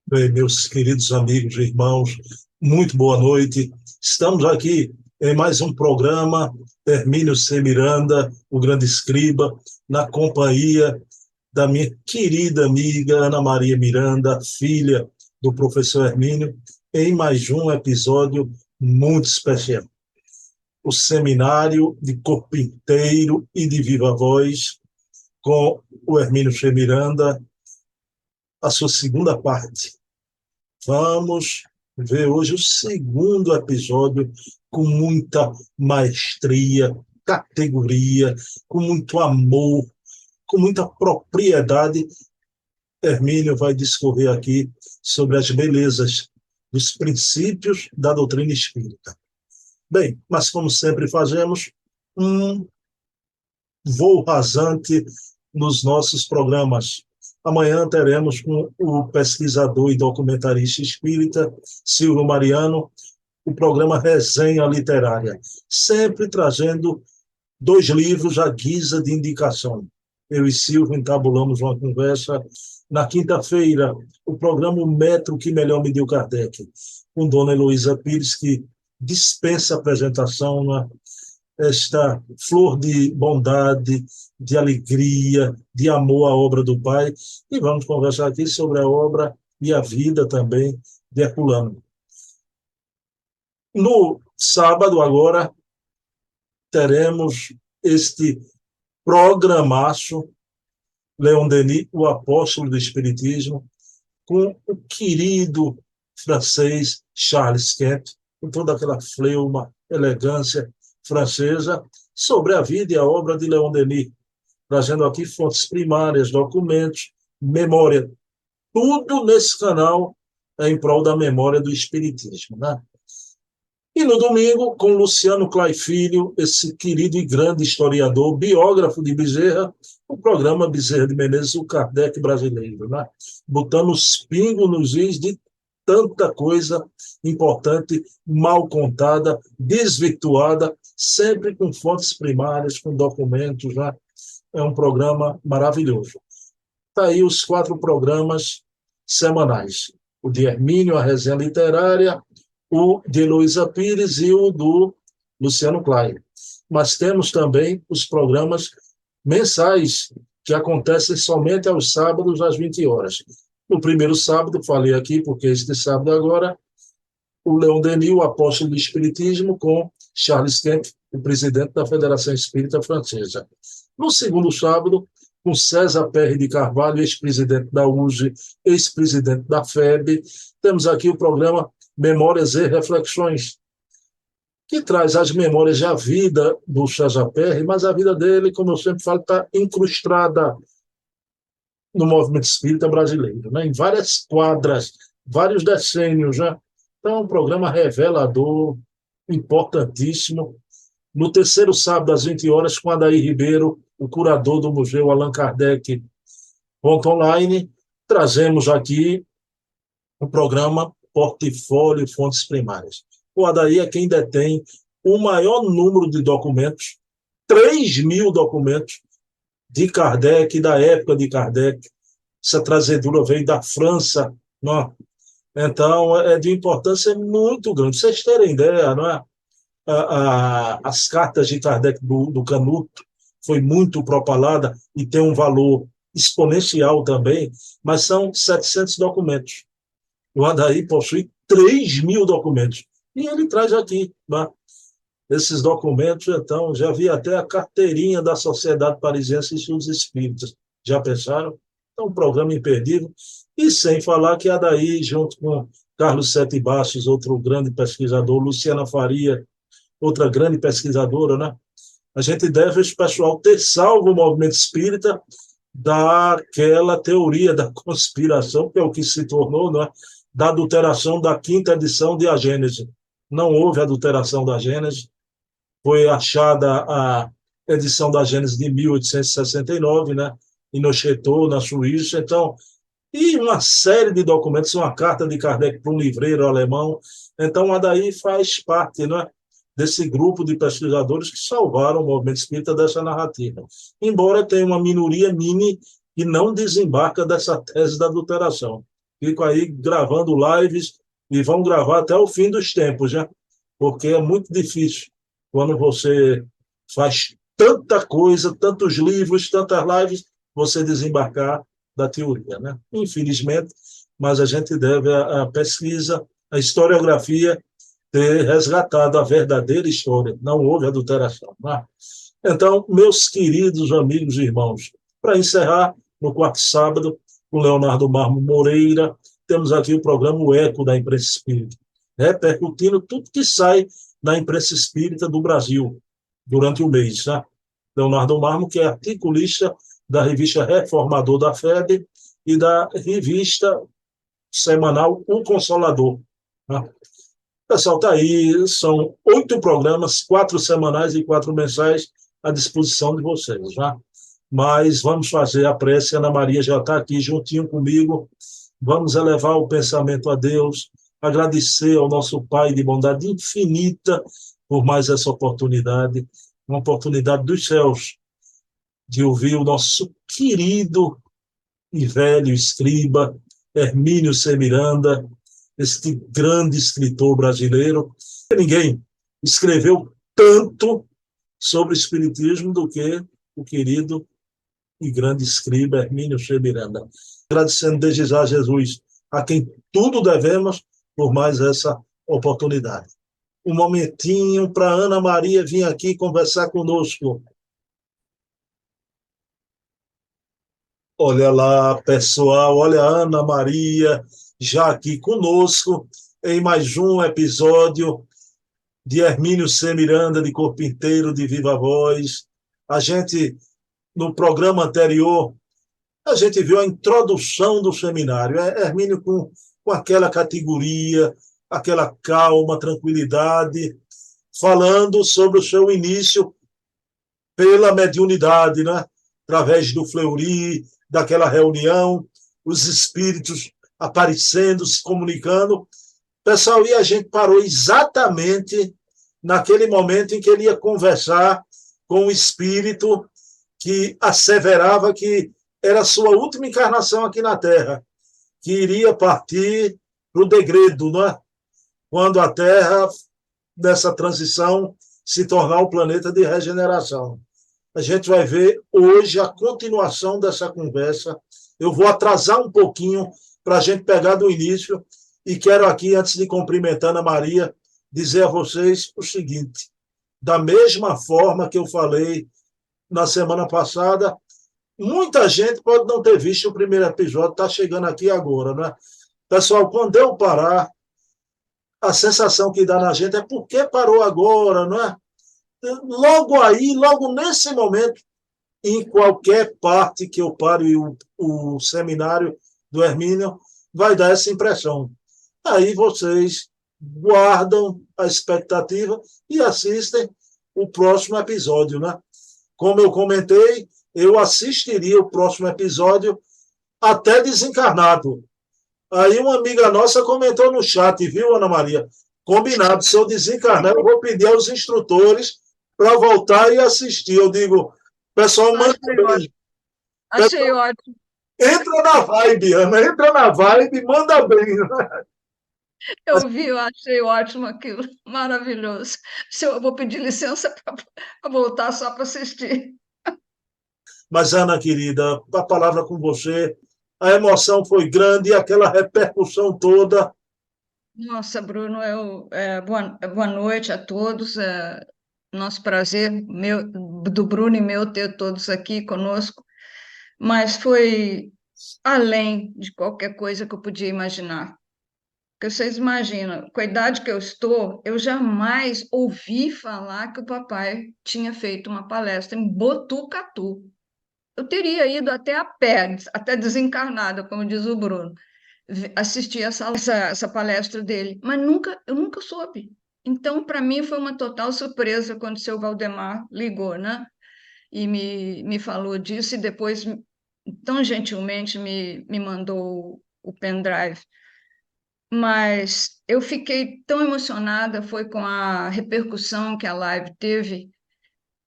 Bem, meus queridos amigos e irmãos, muito boa noite. Estamos aqui em mais um programa, Hermínio C. Miranda, o grande escriba, na companhia da minha querida amiga Ana Maria Miranda, filha do professor Hermínio, em mais um episódio muito especial. O seminário de corpo inteiro e de viva voz, com o Hermínio C. Miranda, a sua segunda parte. Vamos ver hoje o segundo episódio com muita maestria, categoria, com muito amor, com muita propriedade. Hermínio vai discorrer aqui sobre as belezas dos princípios da doutrina espírita. Bem, mas como sempre fazemos, um voo rasante nos nossos programas. Amanhã teremos com o pesquisador e documentarista espírita Silvio Mariano o programa Resenha Literária, sempre trazendo dois livros à guisa de indicação. Eu e Silvio entabulamos uma conversa. Na quinta-feira, o programa O Metro que Melhor Mediu Kardec, com Dona Heloísa Pires, que dispensa apresentação, né? Esta flor de bondade, de alegria, de amor à obra do Pai. E vamos conversar aqui sobre a obra e a vida também de Herculano. No sábado, agora, teremos este programaço, Leon Denis, o apóstolo do Espiritismo, com o querido francês Charles Kemp, com toda aquela fleuma, elegância francesa, sobre a vida e a obra de Leon Denis, trazendo aqui fontes primárias, documentos, memória, tudo nesse canal é em prol da memória do Espiritismo, né? E no domingo, com Luciano Clay Filho, esse querido e grande historiador, biógrafo de Bezerra, o programa Bezerra de Menezes, o Kardec brasileiro, né? Botando os pingos nos is de tanta coisa importante, mal contada, desvirtuada, sempre com fontes primárias, com documentos, né? É um programa maravilhoso. Está aí os 4 programas semanais. O de Hermínio, a resenha literária, o de Heloísa Pires e o do Luciano Klein. Mas temos também os programas mensais, que acontecem somente aos sábados, às 20 horas. No primeiro sábado, falei aqui, porque este sábado agora, o Leon Denis, o apóstolo do Espiritismo, com Charles Kemp, o presidente da Federação Espírita Francesa. No segundo sábado, com César Perry de Carvalho, ex-presidente da USE, ex-presidente da FEB, temos aqui o programa Memórias e Reflexões, que traz as memórias da vida do César Perry, mas a vida dele, como eu sempre falo, está incrustada no movimento espírita brasileiro, né? Em várias quadras, vários decênios, né? Então, é um programa revelador, importantíssimo. No terceiro sábado, às 20 horas, com Adair Ribeiro, o curador do Museu Allan Kardec Online, trazemos aqui o programa Portfólio Fontes Primárias. O Adair é quem detém o maior número de documentos, 3.000 documentos de Kardec, da época de Kardec. Essa trazedura veio da França, não é? Então, é de importância muito grande. Vocês terem ideia, não é? As cartas de Kardec do Canuto foi muito propalada e tem um valor exponencial também, mas são 700 documentos. O Adair possui 3.000 documentos. E ele traz aqui, né? Esses documentos, então, já vi até a carteirinha da Sociedade Parisiense dos Espíritos. Já pensaram? É um programa imperdível. E sem falar que Adair, junto com Carlos Sete Bastos, outro grande pesquisador, Luciana Faria, outra grande pesquisadora, né? A gente deve, esse pessoal, ter salvo o movimento espírita daquela teoria da conspiração, que é o que se tornou, né? Da adulteração da quinta edição de A Gênese. Não houve adulteração da Gênese, foi achada a edição da Gênese de 1869, né? Em Neuchâtel, na Suíça. Então, e uma série de documentos, uma carta de Kardec para um livreiro alemão. Então, a daí faz parte, né, desse grupo de pesquisadores que salvaram o movimento espírita dessa narrativa. Embora tenha uma minoria mini que não desembarca dessa tese da adulteração, fico aí gravando lives e vão gravar até o fim dos tempos, né? Porque é muito difícil quando você faz tanta coisa, tantos livros, tantas lives, você desembarcar da teoria, né? Infelizmente, mas a gente deve à pesquisa, à historiografia, ter resgatado a verdadeira história. Não houve adulteração. Né? Então, meus queridos amigos e irmãos, para encerrar, no quarto sábado, com Leonardo Marmo Moreira, temos aqui o programa O Eco da Imprensa Espírita, repercutindo tudo que sai da imprensa espírita do Brasil durante o mês. Né? Leonardo Marmo, que é articulista da revista Reformador da FEB e da revista semanal O Consolador. Né? O pessoal está aí, são 8 programas, 4 semanais e 4 mensais à disposição de vocês. Né? Mas vamos fazer a prece, Ana Maria já está aqui juntinho comigo, vamos elevar o pensamento a Deus, agradecer ao nosso Pai de bondade infinita por mais essa oportunidade, uma oportunidade dos céus, de ouvir o nosso querido e velho escriba, Hermínio C. Miranda, este grande escritor brasileiro. Ninguém escreveu tanto sobre o espiritismo do que o querido e grande escriba Hermínio C. Miranda. Agradecendo desde já a Jesus, a quem tudo devemos, por mais essa oportunidade. Um momentinho para Ana Maria vir aqui conversar conosco. Olha lá, pessoal, olha a Ana Maria já aqui conosco em mais um episódio de Hermínio C. Miranda, de Corpo Inteiro, de Viva Voz. A gente, no programa anterior, a gente viu a introdução do seminário. Hermínio com aquela categoria, aquela calma, tranquilidade, falando sobre o seu início pela mediunidade, né? Através do Fleury, daquela reunião, os espíritos aparecendo, se comunicando. Pessoal, e a gente parou exatamente naquele momento em que ele ia conversar com o espírito que asseverava que era a sua última encarnação aqui na Terra, que iria partir para o degredo, né? Quando a Terra, nessa transição, se tornar um planeta de regeneração. A gente vai ver hoje a continuação dessa conversa. Eu vou atrasar um pouquinho para a gente pegar do início e quero aqui, antes de cumprimentar Ana Maria, dizer a vocês o seguinte: da mesma forma que eu falei na semana passada, muita gente pode não ter visto o primeiro episódio, está chegando aqui agora, né? Pessoal, quando eu parar, a sensação que dá na gente é por que parou agora, não é? Logo aí, logo nesse momento, em qualquer parte que eu pare o seminário do Hermínio, vai dar essa impressão. Aí vocês guardam a expectativa e assistem o próximo episódio, né? Como eu comentei, eu assistiria o próximo episódio até desencarnado. Aí uma amiga nossa comentou no chat, viu, Ana Maria? Combinado, se eu desencarnar, eu vou pedir aos instrutores para voltar e assistir. Eu digo, pessoal, manda bem. Achei ótimo. Entra na vibe, Ana, entra na vibe, manda bem. Eu vi, eu achei ótimo aquilo, maravilhoso. Eu vou pedir licença para voltar só para assistir. Mas, Ana, querida, a palavra com você. A emoção foi grande e aquela repercussão toda. Nossa, Bruno, boa noite a todos. Nosso prazer, meu, do Bruno e meu, ter todos aqui conosco. Mas foi além de qualquer coisa que eu podia imaginar. Porque vocês imaginam, com a idade que eu estou, eu jamais ouvi falar que o papai tinha feito uma palestra em Botucatu. Eu teria ido até a pé, até desencarnada, como diz o Bruno, assistir essa palestra dele, mas eu nunca soube. Então, para mim, foi uma total surpresa quando o seu Valdemar ligou, né? E me falou disso, e depois, tão gentilmente, me mandou o pendrive. Mas eu fiquei tão emocionada, foi com a repercussão que a live teve,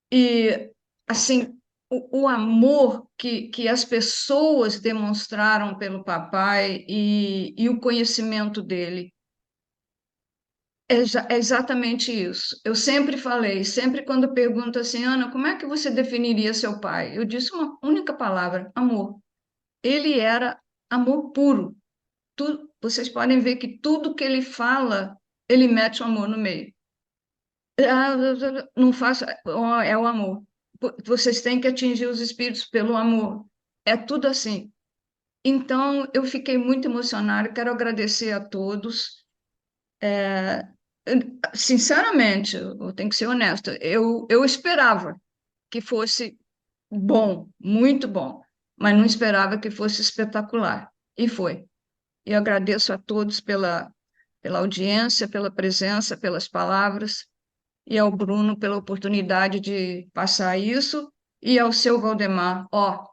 e, assim, o amor que as pessoas demonstraram pelo papai e o conhecimento dele. É exatamente isso. Eu sempre falei, sempre quando pergunto assim, Ana, como é que você definiria seu pai? Eu disse uma única palavra: amor. Ele era amor puro. Vocês podem ver que tudo que ele fala, ele mete o amor no meio. Não faça, é o amor. Vocês têm que atingir os espíritos pelo amor. É tudo assim. Então, eu fiquei muito emocionada. Quero agradecer a todos. Sinceramente, eu tenho que ser honesta, eu esperava que fosse bom, muito bom, mas não esperava que fosse espetacular. E foi. E eu agradeço a todos pela audiência, pela presença, pelas palavras, e ao Bruno pela oportunidade de passar isso, e ao seu Valdemar. Ó,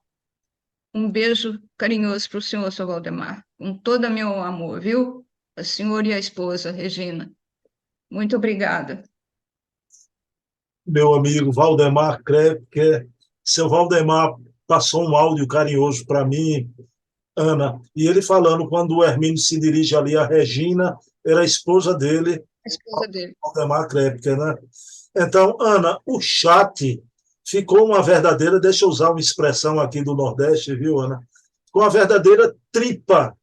um beijo carinhoso para o senhor, seu Valdemar, com todo o meu amor, viu? A senhora e a esposa, Regina. Muito obrigada. Meu amigo Valdemar Krepke, seu Valdemar passou um áudio carinhoso para mim, Ana, e ele falando quando o Hermínio se dirige ali a Regina, era a esposa dele, A esposa dele. Valdemar Krepke, né? Então, Ana, o chat ficou uma verdadeira, deixa eu usar uma expressão aqui do Nordeste, viu, Ana? Com uma verdadeira tripa.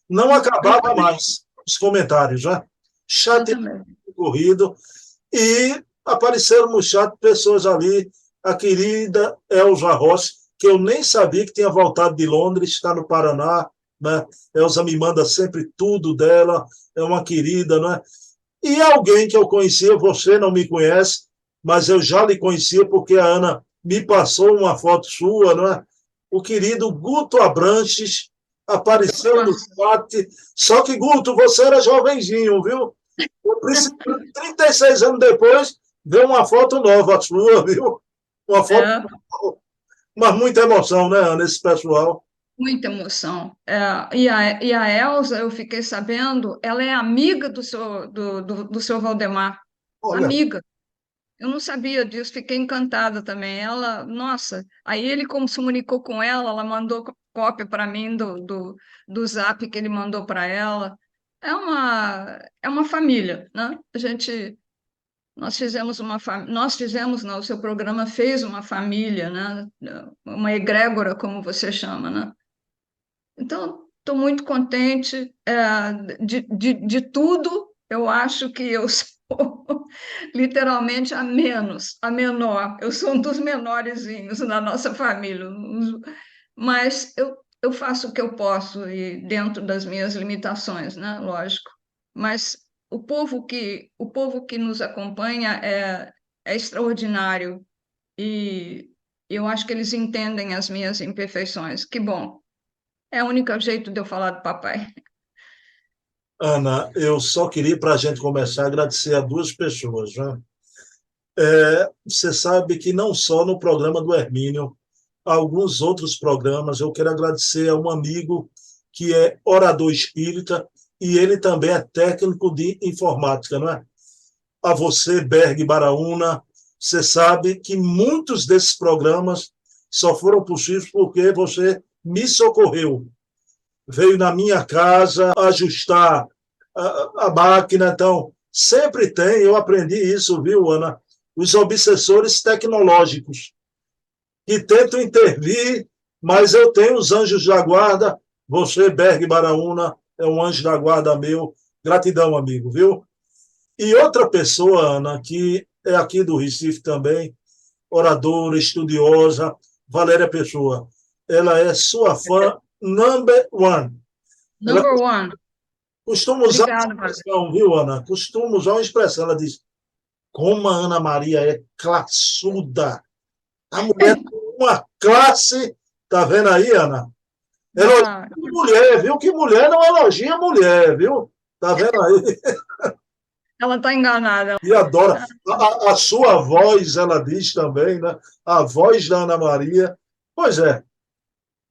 Não acabava mais os comentários, já. Eu Chat também. corrido. E apareceram no chat pessoas ali, a querida Elza Rossi, que eu nem sabia que tinha voltado de Londres, está no Paraná, né? Elza me manda sempre tudo dela, é uma querida, né? E alguém que eu conhecia, você não me conhece, mas eu já lhe conhecia porque a Ana me passou uma foto sua, não é? O querido Guto Abranches apareceu no chat. Só que, Guto, você era jovenzinho, viu? Eu preciso, 36 anos depois, ver uma foto nova sua, viu? Uma foto, É, mas muita emoção, né, Ana, esse pessoal. muita emoção. E a Elza, eu fiquei sabendo, ela é amiga do seu Valdemar. Olha, Amiga. Eu não sabia disso, fiquei encantada também. Ela, nossa, aí ele como se comunicou com ela, ela mandou cópia para mim do zap que ele mandou para ela. É uma família, né? Nós fizemos, não, o seu programa fez uma família, né? Uma egrégora, como você chama, né? Então, estou muito contente. De tudo, eu acho que eu sou literalmente a menor. Eu sou um dos menorzinhos na nossa família. Mas eu faço o que eu posso, e dentro das minhas limitações, né? Lógico. Mas o povo que nos acompanha é extraordinário e eu acho que eles entendem as minhas imperfeições. Que bom. É o único jeito de eu falar do papai. Ana, eu só queria, para a gente começar, agradecer a duas pessoas, né? Você sabe que não só no programa do Hermínio, alguns outros programas, eu quero agradecer a um amigo que é orador espírita e ele também é técnico de informática, não é? A você, Berg Baraúna, você sabe que muitos desses programas só foram possíveis porque você me socorreu. Veio na minha casa ajustar a máquina, então sempre tem, eu aprendi isso, viu, Ana? Os obsessores tecnológicos que tentam intervir, mas eu tenho os anjos da guarda. Você, Berg Baraúna, é um anjo da guarda meu. Gratidão, amigo, viu? E outra pessoa, Ana, que é aqui do Recife também, oradora, estudiosa, Valéria Pessoa. Ela é sua fã number one. Ela Number one. costuma usar uma Obrigada, Valéria. expressão, viu, Ana? Costuma usar uma expressão. Ela diz: como a Ana Maria é classuda. A mulher tem uma classe, tá vendo aí, Ana? Elogia Ah, mulher, viu? Que mulher não elogia mulher, viu? Tá vendo aí? ela está enganada. E adora. A sua voz, ela diz também, né? A voz da Ana Maria. Pois é.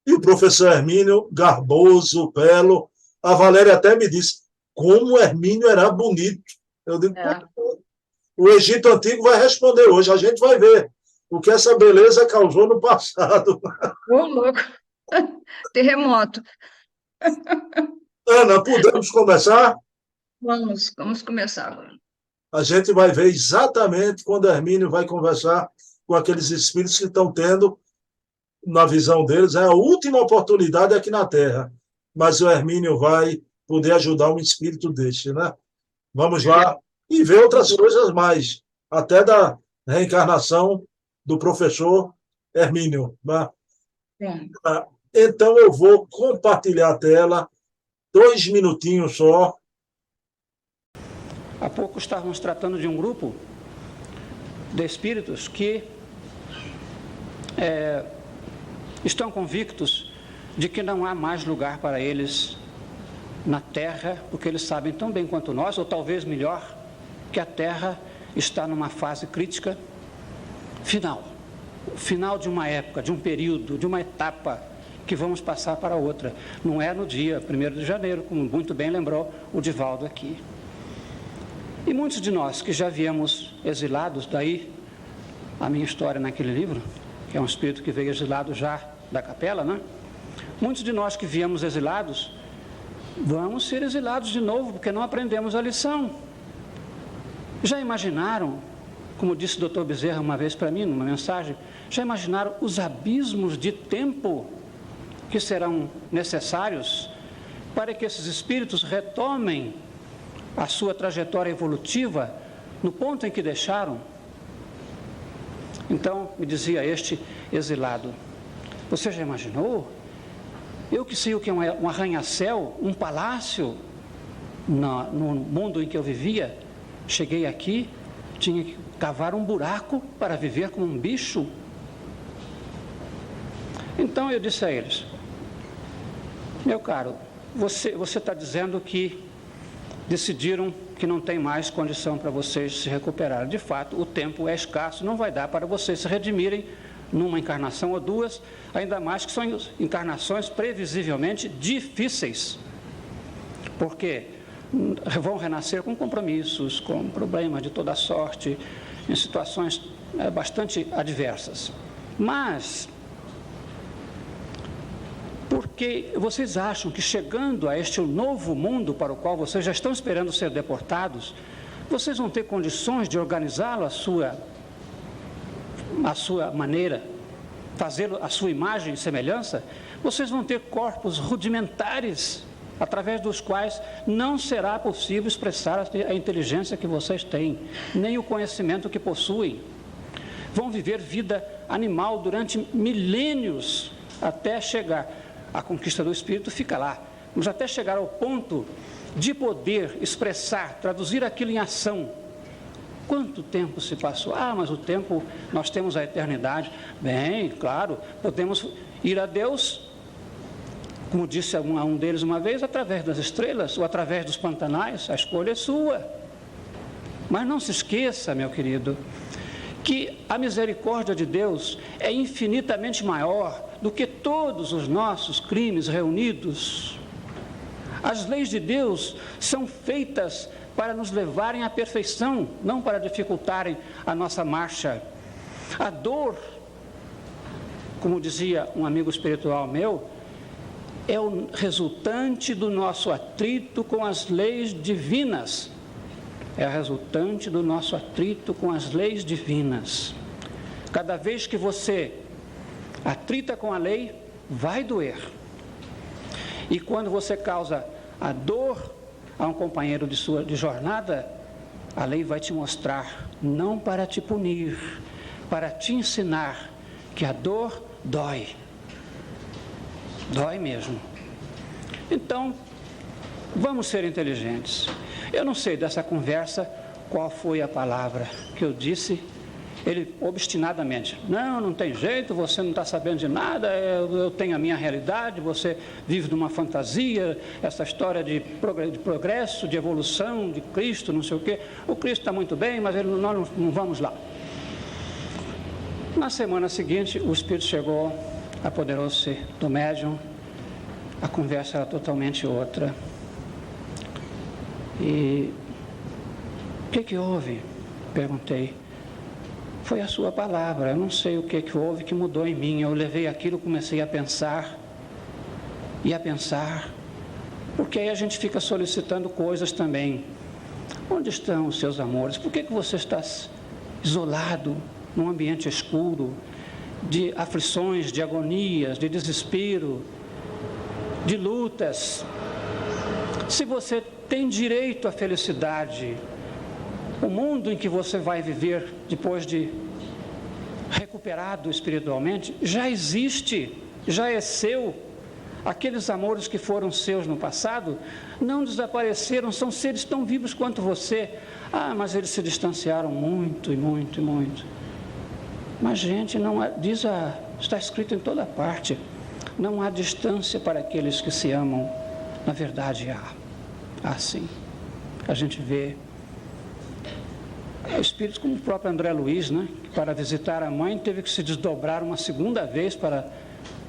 E o professor Hermínio, garboso, belo. A Valéria até me disse como o Hermínio era bonito. Eu digo, É. o Egito Antigo vai responder hoje, a gente vai ver. o que essa beleza causou no passado. Ô, louco! Terremoto. Ana, podemos começar? Vamos começar agora. A gente vai ver exatamente quando Hermínio vai conversar com aqueles espíritos que estão tendo, na visão deles, é a última oportunidade aqui na Terra. Mas o Hermínio vai poder ajudar um espírito deste, né? Vamos lá e ver outras coisas mais, até da reencarnação do professor Hermínio, né? Então eu vou compartilhar a tela, 2 minutinhos só. Há pouco estávamos tratando de um grupo de espíritos que estão convictos de que não há mais lugar para eles na Terra, porque eles sabem tão bem quanto nós, ou talvez melhor, que a Terra está numa fase crítica final de uma época, de um período, de uma etapa que vamos passar para outra. Não é no dia 1º de janeiro, como muito bem lembrou o Divaldo aqui. E muitos de nós que já viemos exilados, daí a minha história naquele livro, que é um espírito que veio exilado já da capela, né? Muitos de nós que viemos exilados, vamos ser exilados de novo, porque não aprendemos a lição. Já imaginaram, como disse o Dr. Bezerra uma vez para mim, numa mensagem, já imaginaram os abismos de tempo que serão necessários para que esses espíritos retomem a sua trajetória evolutiva no ponto em que deixaram? Então, me dizia este exilado, você já imaginou? Eu que sei o que é um arranha-céu, um palácio no mundo em que eu vivia, cheguei aqui, tinha que cavar um buraco para viver como um bicho. Então eu disse a eles, meu caro, você está dizendo que decidiram que não tem mais condição para vocês se recuperarem. De fato, o tempo é escasso, não vai dar para vocês se redimirem numa encarnação ou duas, ainda mais que são encarnações previsivelmente difíceis, porque vão renascer com compromissos, com problemas de toda sorte, em situações bastante adversas. Mas, porque vocês acham que chegando a este novo mundo para o qual vocês já estão esperando ser deportados, vocês vão ter condições de organizá-lo à sua maneira, fazê-lo à sua imagem e semelhança? Vocês vão ter corpos rudimentares, através dos quais não será possível expressar a inteligência que vocês têm, nem o conhecimento que possuem. Vão viver vida animal durante milênios, até chegar. A conquista do espírito fica lá, mas até chegar ao ponto de poder expressar, traduzir aquilo em ação. Quanto tempo se passou? Ah, mas o tempo, nós temos a eternidade. Bem, claro, podemos ir a Deus, como disse a um deles uma vez, através das estrelas ou através dos pantanais, a escolha é sua. Mas não se esqueça, meu querido, que a misericórdia de Deus é infinitamente maior do que todos os nossos crimes reunidos. As leis de Deus são feitas para nos levarem à perfeição, não para dificultarem a nossa marcha. A dor, como dizia um amigo espiritual meu, é o resultante do nosso atrito com as leis divinas. É a resultante do nosso atrito com as leis divinas. Cada vez que você atrita com a lei, vai doer. E quando você causa a dor a um companheiro de jornada, a lei vai te mostrar, não para te punir, para te ensinar que a dor dói. Dói mesmo. Então, vamos ser inteligentes. Eu não sei dessa conversa qual foi a palavra que eu disse. Ele obstinadamente, não tem jeito, você não está sabendo de nada, eu tenho a minha realidade, você vive numa fantasia, essa história de progresso, de evolução, de Cristo, não sei o quê. O Cristo está muito bem, mas nós não vamos lá. Na semana seguinte, o Espírito chegou, apoderou-se do médium, a conversa era totalmente outra. E o que houve? Perguntei. foi a sua palavra. Eu não sei o que houve que mudou em mim. Eu levei aquilo, comecei a pensar, porque aí a gente fica solicitando coisas também. Onde estão os seus amores? Por que você está isolado, num ambiente escuro, de aflições, de agonias, de desespero, de lutas? Se você tem direito à felicidade, o mundo em que você vai viver depois de recuperado espiritualmente já existe, já é seu. Aqueles amores que foram seus no passado não desapareceram, são seres tão vivos quanto você. Ah, mas eles se distanciaram muito e muito e muito. Mas, gente, não há, está escrito em toda parte, não há distância para aqueles que se amam. Na verdade, há sim. A gente vê espíritos como o próprio André Luiz, né, que para visitar a mãe teve que se desdobrar uma segunda vez para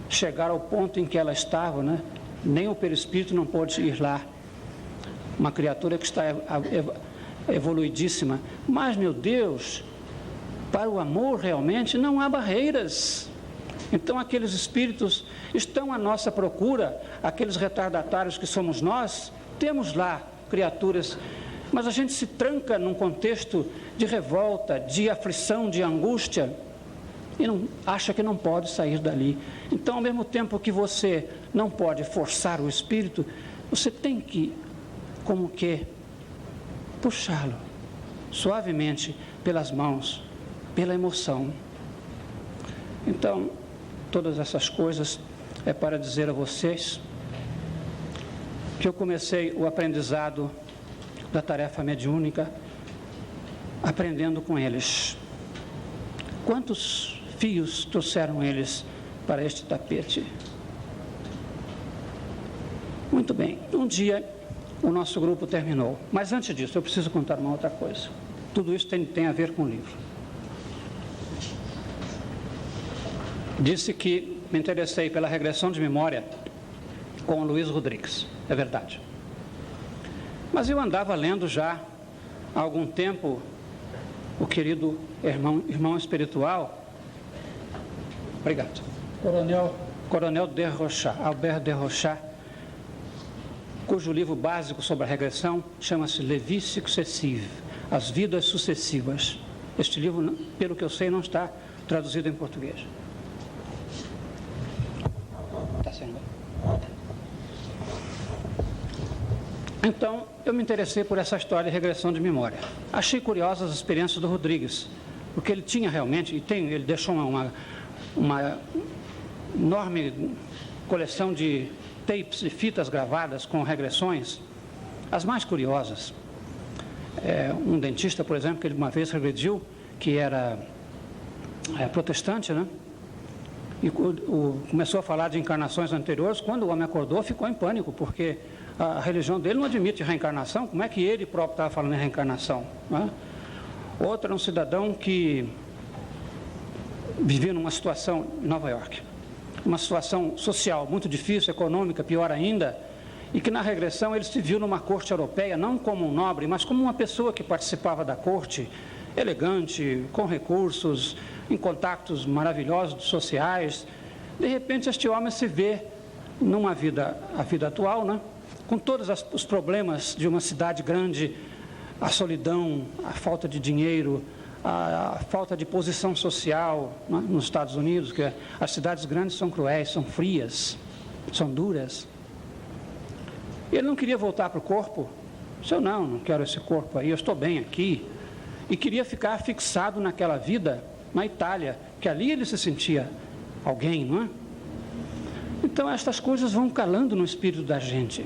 chegar ao ponto em que ela estava, né? Nem o perispírito não pôde ir lá. Uma criatura que está evoluidíssima. Mas, meu Deus, para o amor realmente não há barreiras. Então aqueles espíritos estão à nossa procura, aqueles retardatários que somos nós, temos lá criaturas, mas a gente se tranca num contexto de revolta, de aflição, de angústia, e acha que não pode sair dali. Então, ao mesmo tempo que você não pode forçar o espírito, você tem que, como que, puxá-lo suavemente pelas mãos, pela emoção. Então, todas essas coisas é para dizer a vocês que eu comecei o aprendizado da tarefa mediúnica aprendendo com eles. Quantos fios trouxeram eles para este tapete? Muito bem, um dia o nosso grupo terminou, mas antes disso eu preciso contar uma outra coisa. Tudo isso tem a ver com o livro. Disse que me interessei pela regressão de memória com o Luiz Rodrigues, é verdade. Mas eu andava lendo já há algum tempo o querido irmão espiritual, obrigado, Coronel de Rochat, Albert de Rochat, cujo livro básico sobre a regressão chama-se Les Vies Successives, As Vidas Sucessivas. Este livro, pelo que eu sei, não está traduzido em português. Está sendo. Então, eu me interessei por essa história de regressão de memória. Achei curiosas as experiências do Rodrigues, porque ele tinha realmente, ele deixou uma enorme coleção de tapes, de fitas gravadas com regressões, as mais curiosas. Um dentista, por exemplo, que ele uma vez regrediu, que era protestante, né? E começou a falar de encarnações anteriores. Quando o homem acordou, ficou em pânico, porque a religião dele não admite reencarnação. Como é que ele próprio estava falando em reencarnação, né? Outro era um cidadão que vivia numa situação em Nova York, uma situação social muito difícil, econômica, pior ainda, e que na regressão ele se viu numa corte europeia, não como um nobre, mas como uma pessoa que participava da corte, elegante, com recursos, em contactos maravilhosos sociais. De repente este homem se vê numa vida, a vida atual, né? Com todos os problemas de uma cidade grande, a solidão, a falta de dinheiro, a falta de posição social, né? Nos Estados Unidos, que as cidades grandes são cruéis, são frias, são duras. Ele não queria voltar para o corpo. Disse: eu não quero esse corpo aí, eu estou bem aqui. E queria ficar fixado naquela vida na Itália, que ali ele se sentia alguém, não é? Então estas coisas vão calando no espírito da gente.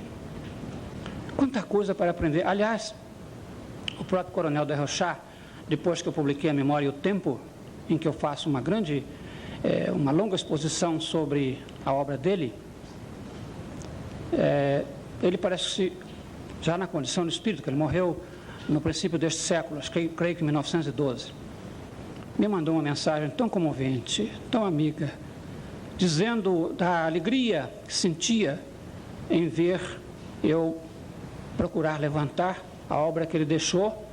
Quanta coisa para aprender. Aliás, o próprio Coronel de Rochat, depois que eu publiquei a Memória e o Tempo, em que eu faço uma longa exposição sobre a obra dele, ele parece que já na condição de espírito, que ele morreu no princípio deste século, creio que em 1912, me mandou uma mensagem tão comovente, tão amiga, dizendo da alegria que sentia em ver eu procurar levantar a obra que ele deixou,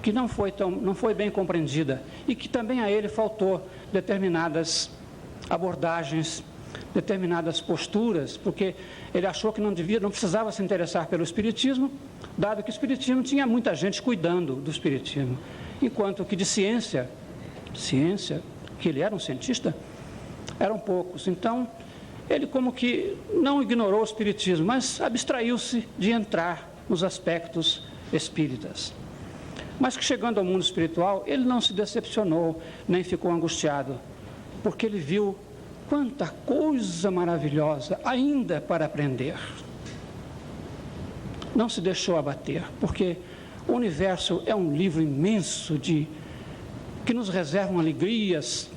que não foi bem compreendida e que também a ele faltou determinadas abordagens, determinadas posturas, porque ele achou que não precisava se interessar pelo espiritismo, dado que o espiritismo tinha muita gente cuidando do espiritismo, enquanto que de ciência, que ele era um cientista, eram poucos. Então, ele como que não ignorou o espiritismo, mas abstraiu-se de entrar nos aspectos espíritas. Mas que chegando ao mundo espiritual, ele não se decepcionou, nem ficou angustiado, porque ele viu quanta coisa maravilhosa ainda para aprender. Não se deixou abater, porque o universo é um livro imenso que nos reservam alegrias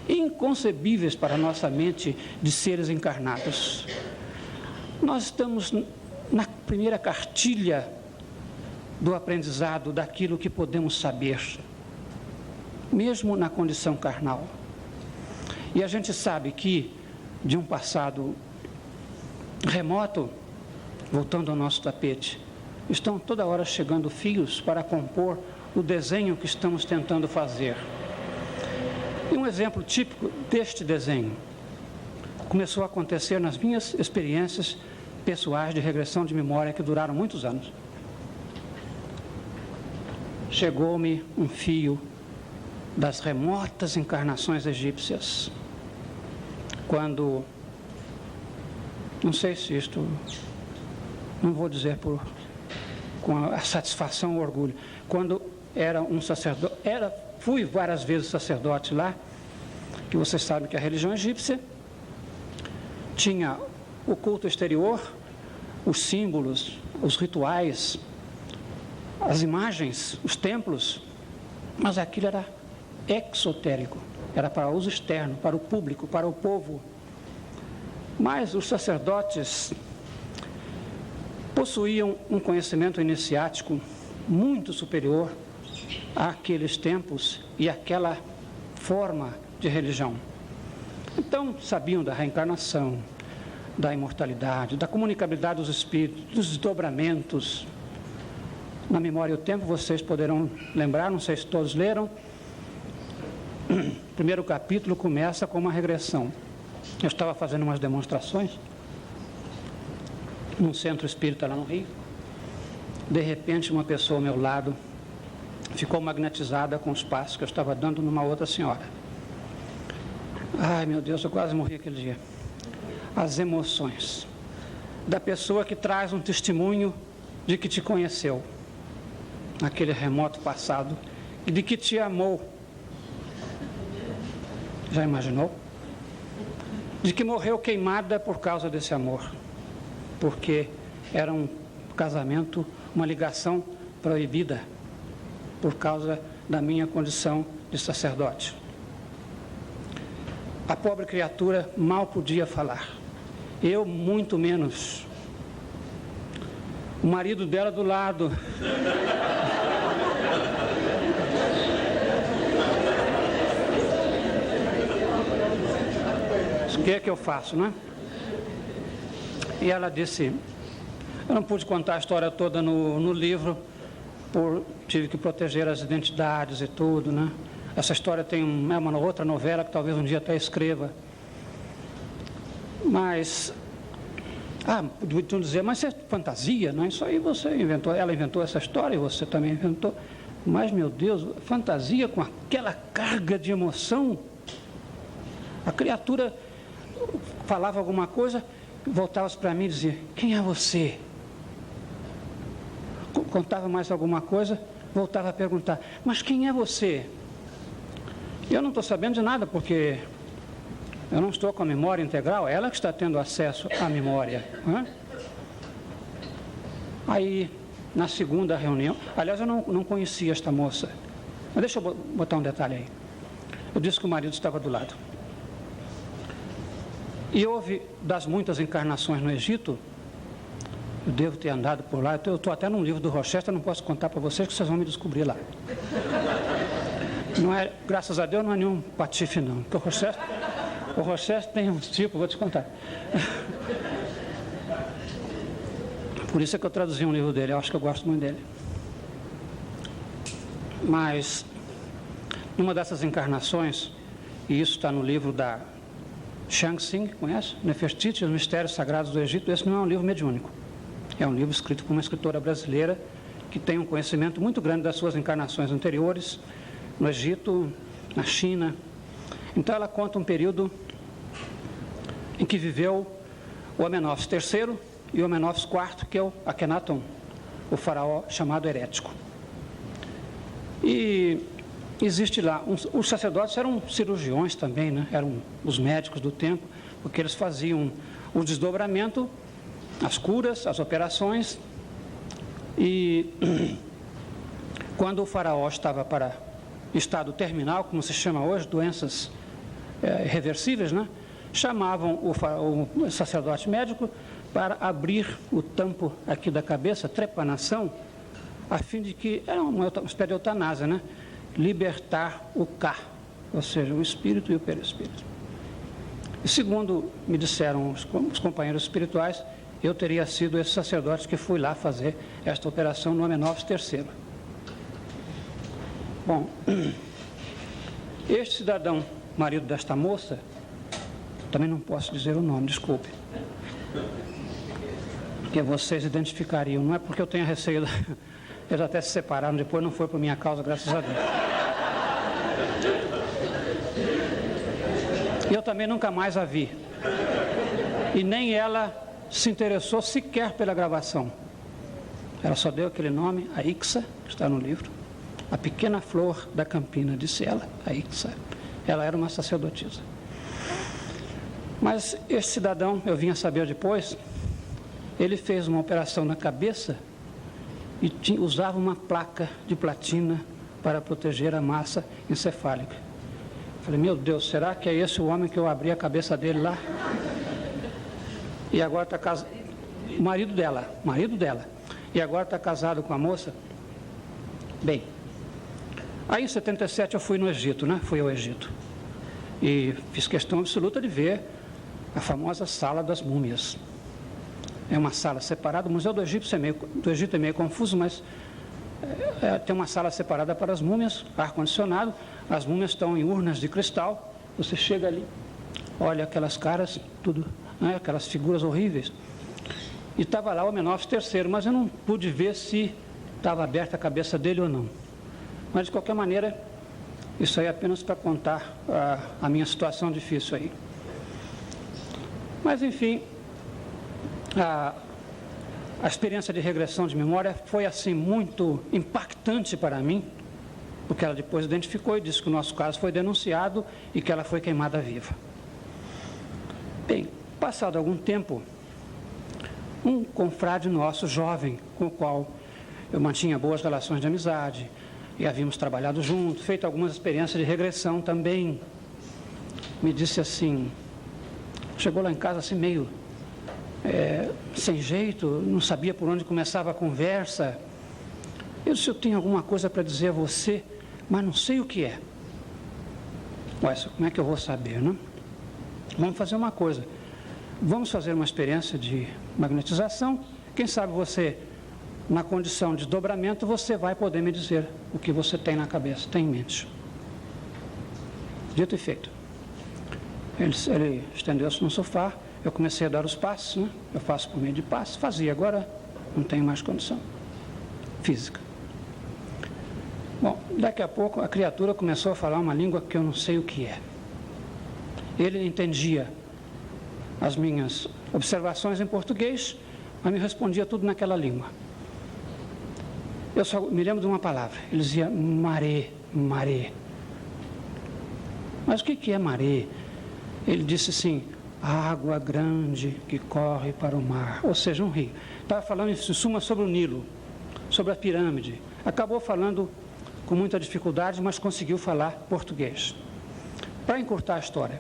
inconcebíveis para a nossa mente de seres encarnados. Nós estamos na primeira cartilha do aprendizado daquilo que podemos saber, mesmo na condição carnal. E a gente sabe que, de um passado remoto, voltando ao nosso tapete, estão toda hora chegando fios para compor o desenho que estamos tentando fazer. E um exemplo típico deste desenho começou a acontecer nas minhas experiências pessoais de regressão de memória que duraram muitos anos. Chegou-me um fio das remotas encarnações egípcias, quando, não sei se isto, não vou dizer com a satisfação ou orgulho, quando era um sacerdote, fui várias vezes sacerdote lá, que vocês sabem que a religião egípcia tinha o culto exterior, os símbolos, os rituais, as imagens, os templos, mas aquilo era exotérico, era para uso externo, para o público, para o povo. Mas os sacerdotes possuíam um conhecimento iniciático muito superior àqueles tempos e àquela forma de religião. Então, sabiam da reencarnação, da imortalidade, da comunicabilidade dos espíritos, dos desdobramentos. Na Memória e o Tempo, vocês poderão lembrar, não sei se todos leram, o primeiro capítulo começa com uma regressão. Eu estava fazendo umas demonstrações num centro espírita lá no Rio. De repente, uma pessoa ao meu lado ficou magnetizada com os passos que eu estava dando numa outra senhora. Ai, meu Deus, eu quase morri aquele dia. As emoções da pessoa que traz um testemunho de que te conheceu naquele remoto passado e de que te amou. Já imaginou? De que morreu queimada por causa desse amor, porque era um casamento, uma ligação proibida por causa da minha condição de sacerdote. A pobre criatura mal podia falar, eu muito menos. O marido dela do lado. O que é que eu faço, né? E ela disse, eu não pude contar a história toda no livro, tive que proteger as identidades e tudo, né? Essa história é uma outra novela que talvez um dia até escreva. Mas, podia dizer, mas isso é fantasia, não é? Isso aí você inventou, ela inventou essa história e você também inventou. Mas, meu Deus, fantasia com aquela carga de emoção. A criatura falava alguma coisa, voltava-se para mim e dizia, quem é você? Contava mais alguma coisa, voltava a perguntar, mas quem é você? Eu não estou sabendo de nada, porque eu não estou com a memória integral, ela que está tendo acesso à memória. Né? Aí, na segunda reunião, aliás, eu não conhecia esta moça, mas deixa eu botar um detalhe aí. Eu disse que o marido estava do lado. E houve, das muitas encarnações no Egito, eu devo ter andado por lá, eu estou até num livro do Rochester, não posso contar para vocês, que vocês vão me descobrir lá. Não é, graças a Deus, não é nenhum patife, não. Porque o Rochester tem uns tipos, vou te contar. Por isso é que eu traduzi um livro dele, eu acho que eu gosto muito dele. Mas, numa dessas encarnações, e isso está no livro da Shang-Tsing, conhece? Nefertiti, os Mistérios Sagrados do Egito. Esse não é um livro mediúnico. É um livro escrito por uma escritora brasileira que tem um conhecimento muito grande das suas encarnações anteriores, no Egito, na China. Então ela conta um período em que viveu o Amenófis III e o Amenófis IV, que é o Akhenaton, o faraó chamado herético. E existe lá, os sacerdotes eram cirurgiões também, né? Eram os médicos do tempo, porque eles faziam o desdobramento, as curas, as operações, e quando o faraó estava para estado terminal, como se chama hoje, doenças irreversíveis, né? Chamavam o sacerdote médico para abrir o tampo aqui da cabeça, trepanação, a fim de que, era uma espécie de eutanásia, né? Libertar o Ka, ou seja, o espírito e o perispírito. E segundo me disseram os companheiros espirituais, eu teria sido esse sacerdote que fui lá fazer esta operação no Amenófis III. Bom, este cidadão, marido desta moça, também não posso dizer o nome, desculpe, porque vocês identificariam, não é porque eu tenha receio, eles até se separaram depois, não foi por minha causa, graças a Deus. E eu também nunca mais a vi, e nem ela se interessou sequer pela gravação. Ela só deu aquele nome, a Ixa, que está no livro, a pequena flor da Campina, disse ela, a Ixa. Ela era uma sacerdotisa. Mas esse cidadão, eu vim a saber depois, ele fez uma operação na cabeça e usava uma placa de platina para proteger a massa encefálica. Falei, meu Deus, será que é esse o homem que eu abri a cabeça dele lá? E agora está casado, marido dela, e agora está casado com a moça. Bem, aí em 77 eu fui no Egito, né? Fui ao Egito. E fiz questão absoluta de ver a famosa Sala das Múmias. É uma sala separada, o Museu do Egito é meio confuso, mas tem uma sala separada para as múmias, ar-condicionado, as múmias estão em urnas de cristal, você chega ali, olha aquelas caras, tudo, né, aquelas figuras horríveis. E estava lá o Amenófis III, mas eu não pude ver se estava aberta a cabeça dele ou não. Mas, de qualquer maneira, isso aí é apenas para contar a minha situação difícil aí. Mas, enfim, a experiência de regressão de memória foi, assim, muito impactante para mim, porque ela depois identificou e disse que o nosso caso foi denunciado e que ela foi queimada viva. Bem, passado algum tempo, um confrade nosso, jovem, com o qual eu mantinha boas relações de amizade, e havíamos trabalhado juntos, feito algumas experiências de regressão também, me disse assim, chegou lá em casa assim meio sem jeito, não sabia por onde começava a conversa. Eu disse, eu tenho alguma coisa para dizer a você, mas não sei o que é. Ué, como é que eu vou saber, não? Vamos fazer uma coisa, vamos fazer uma experiência de magnetização, quem sabe você, na condição de dobramento, você vai poder me dizer o que você tem na cabeça, tem em mente. Dito e feito. Ele estendeu-se no sofá, eu comecei a dar os passos, né? Eu faço por meio de passos, fazia, agora não tenho mais condição física. Bom, daqui a pouco a criatura começou a falar uma língua que eu não sei o que é. Ele entendia as minhas observações em português, mas me respondia tudo naquela língua. Eu só me lembro de uma palavra, ele dizia maré, maré. Mas o que é maré? Ele disse assim, água grande que corre para o mar, ou seja, um rio. Estava falando em suma sobre o Nilo, sobre a pirâmide. Acabou falando com muita dificuldade, mas conseguiu falar português. Para encurtar a história,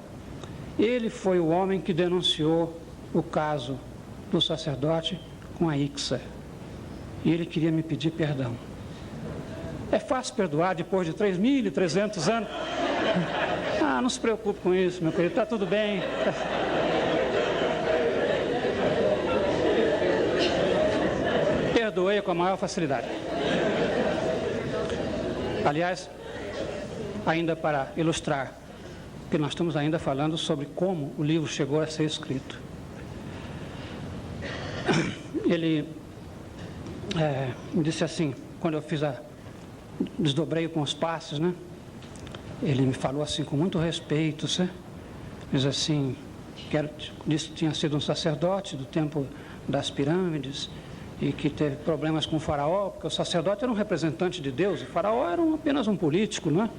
ele foi o homem que denunciou o caso do sacerdote com a Ixa. E ele queria me pedir perdão. É fácil perdoar depois de 3.300 anos? Ah, não se preocupe com isso, meu querido, está tudo bem. Perdoei com a maior facilidade. Aliás, ainda para ilustrar, porque nós estamos ainda falando sobre como o livro chegou a ser escrito. Ele me disse assim, quando eu desdobrei com os passos, né? Ele me falou assim com muito respeito, né? Diz assim, disse que tinha sido um sacerdote do tempo das pirâmides e que teve problemas com o faraó, porque o sacerdote era um representante de Deus, o faraó era apenas um político, né?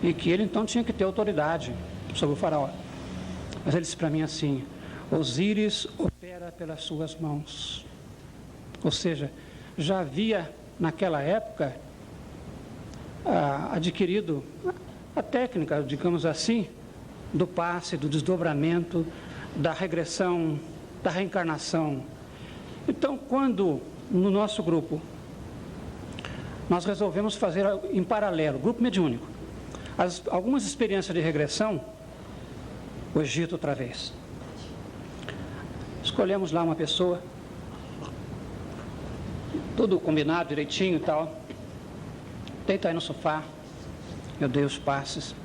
E que ele então tinha que ter autoridade sobre o faraó. Mas ele disse para mim assim, Osíris opera pelas suas mãos. Ou seja, já havia naquela época adquirido a técnica, digamos assim, do passe, do desdobramento, da regressão, da reencarnação. Então, quando no nosso grupo nós resolvemos fazer em paralelo, grupo mediúnico, algumas experiências de regressão, o Egito outra vez. Escolhemos lá uma pessoa, tudo combinado direitinho e tal. Deita aí no sofá, eu dei os passes.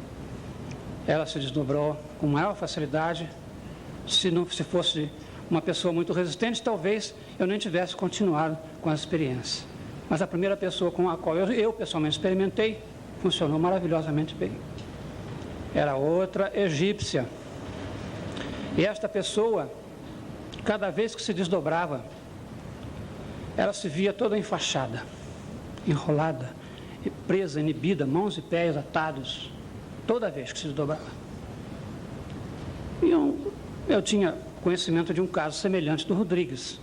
Ela se desdobrou com maior facilidade. Se fosse uma pessoa muito resistente, talvez eu nem tivesse continuado com a experiência. Mas a primeira pessoa com a qual eu pessoalmente experimentei, funcionou maravilhosamente bem. Era outra egípcia. E esta pessoa, cada vez que se desdobrava, ela se via toda enfaixada, enrolada, presa, inibida, mãos e pés atados, toda vez que se desdobrava. E eu tinha conhecimento de um caso semelhante do Rodrigues.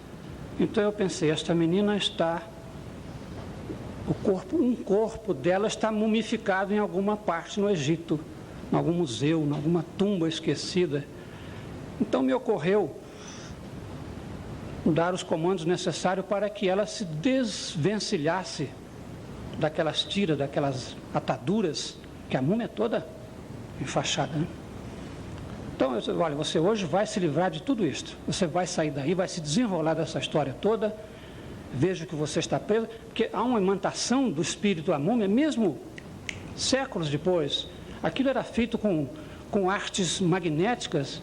Então eu pensei, esta menina está... um corpo dela está mumificado em alguma parte no Egito, em algum museu, em alguma tumba esquecida. Então me ocorreu dar os comandos necessários para que ela se desvencilhasse daquelas tiras, daquelas ataduras, que a múmia é toda enfaixada, né? Então, eu disse, olha, você hoje vai se livrar de tudo isto. Você vai sair daí, vai se desenrolar dessa história toda. Vejo que você está preso, porque há uma imantação do espírito à múmia, mesmo séculos depois. Aquilo era feito com artes magnéticas.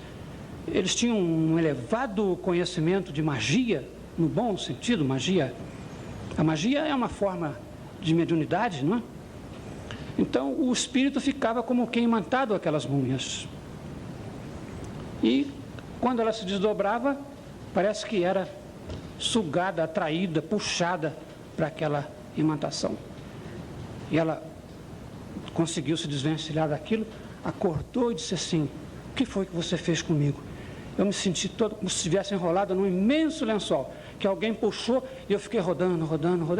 Eles tinham um elevado conhecimento de magia, no bom sentido, magia. A magia é uma forma de mediunidade, não é? Então, o espírito ficava como quem imantado aquelas múmias. E, quando ela se desdobrava, parece que era sugada, atraída, puxada para aquela imantação. E ela conseguiu se desvencilhar daquilo, acordou e disse assim, o que foi que você fez comigo? Eu me senti todo como se estivesse enrolada num imenso lençol, que alguém puxou e eu fiquei rodando.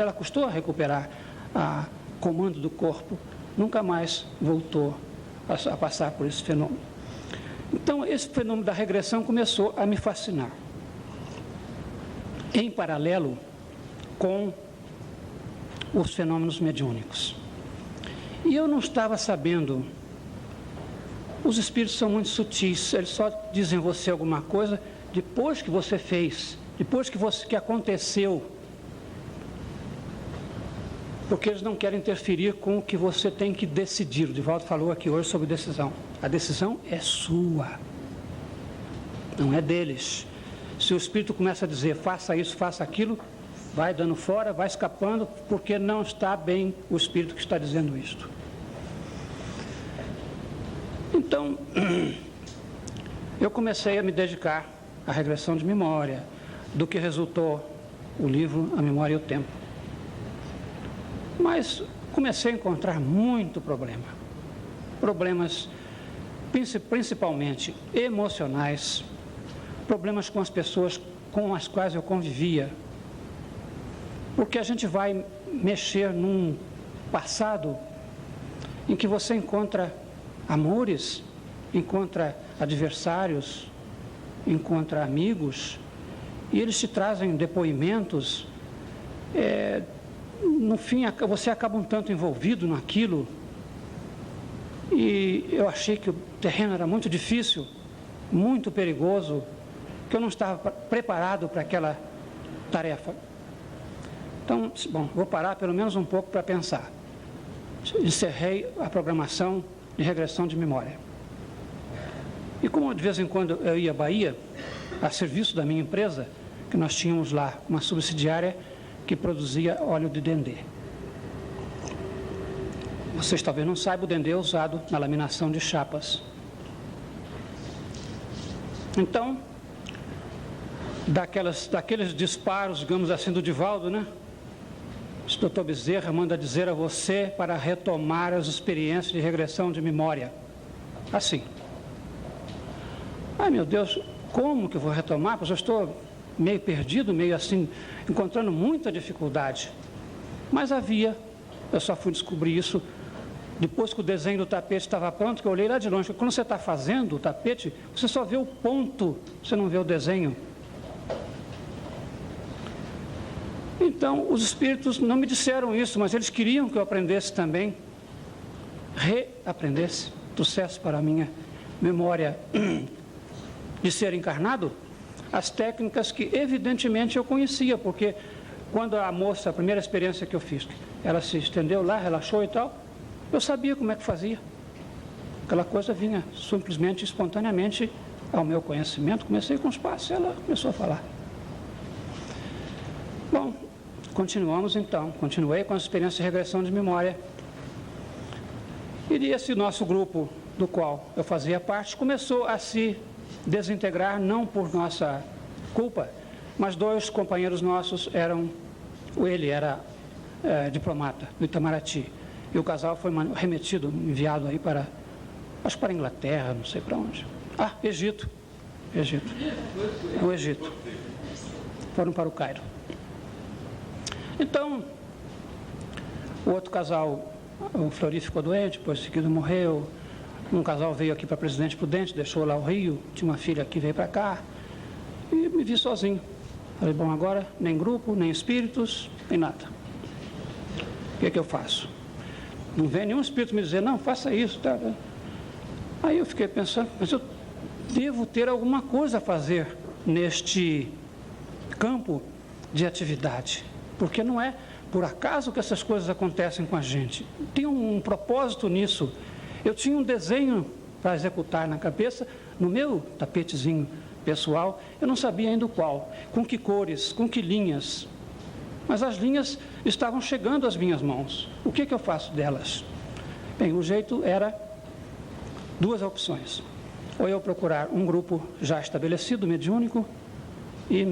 Ela custou a recuperar o comando do corpo, nunca mais voltou a passar por esse fenômeno. Então, esse fenômeno da regressão começou a me fascinar. Em paralelo com os fenômenos mediúnicos. E eu não estava sabendo, os espíritos são muito sutis, eles só dizem a você alguma coisa depois que você fez, depois que aconteceu, porque eles não querem interferir com o que você tem que decidir. O Divaldo falou aqui hoje sobre decisão. A decisão é sua, não é deles. Se o espírito começa a dizer, faça isso, faça aquilo, vai dando fora, vai escapando, porque não está bem o espírito que está dizendo isto. Então, eu comecei a me dedicar à regressão de memória, do que resultou o livro A Memória e o Tempo. Mas comecei a encontrar muito problema. Problemas principalmente emocionais, problemas com as pessoas com as quais eu convivia, porque a gente vai mexer num passado em que você encontra amores, encontra adversários, encontra amigos, e eles te trazem depoimentos, no fim você acaba um tanto envolvido naquilo, e eu achei que o terreno era muito difícil, muito perigoso, que eu não estava preparado para aquela tarefa. Então, bom, vou parar pelo menos um pouco para pensar. encerrei a programação de regressão de memória. E como de vez em quando eu ia à Bahia, a serviço da minha empresa, que nós tínhamos lá uma subsidiária que produzia óleo de dendê. Vocês talvez não saibam, o dendê é usado na laminação de chapas. Então, daqueles disparos, digamos assim, do Divaldo, né? O doutor Bezerra manda dizer a você para retomar as experiências de regressão de memória. Assim. Ai, meu Deus, como que eu vou retomar? Pois eu estou meio perdido, meio assim, encontrando muita dificuldade. Mas eu só fui descobrir isso depois que o desenho do tapete estava pronto, que eu olhei lá de longe. Porque quando você está fazendo o tapete, você só vê o ponto, você não vê o desenho. Então, os espíritos não me disseram isso, mas eles queriam que eu aprendesse também, reaprendesse, trouxesse para a minha memória de ser encarnado, as técnicas que evidentemente eu conhecia, porque quando a moça, a primeira experiência que eu fiz, ela se estendeu lá, relaxou e tal, eu sabia como é que fazia. Aquela coisa vinha simplesmente, espontaneamente ao meu conhecimento. Comecei com os passos e ela começou a falar. Bom, continuamos então. Continuei com as experiências de regressão de memória. E esse nosso grupo, do qual eu fazia parte, começou a se desintegrar, não por nossa culpa, mas dois companheiros nossos ele era diplomata do Itamaraty, e o casal foi enviado aí acho que para a Inglaterra, não sei para onde. Egito. O Egito. Foram para o Cairo. Então, o outro casal, o Flori ficou doente, depois seguido morreu. Um casal veio aqui para Presidente Prudente, deixou lá o Rio, tinha uma filha que veio para cá, e me vi sozinho. Falei, bom, agora nem grupo, nem espíritos, nem nada. O que é que eu faço? Não vem nenhum espírito me dizer, não, faça isso. Tá? Aí eu fiquei pensando, mas eu devo ter alguma coisa a fazer neste campo de atividade, porque não é por acaso que essas coisas acontecem com a gente. Tem um propósito nisso. Eu tinha um desenho para executar na cabeça, no meu tapetezinho pessoal, eu não sabia ainda qual, com que cores, com que linhas, mas as linhas estavam chegando às minhas mãos. O que eu faço delas? Bem, o jeito era duas opções. Ou eu procurar um grupo já estabelecido, mediúnico, e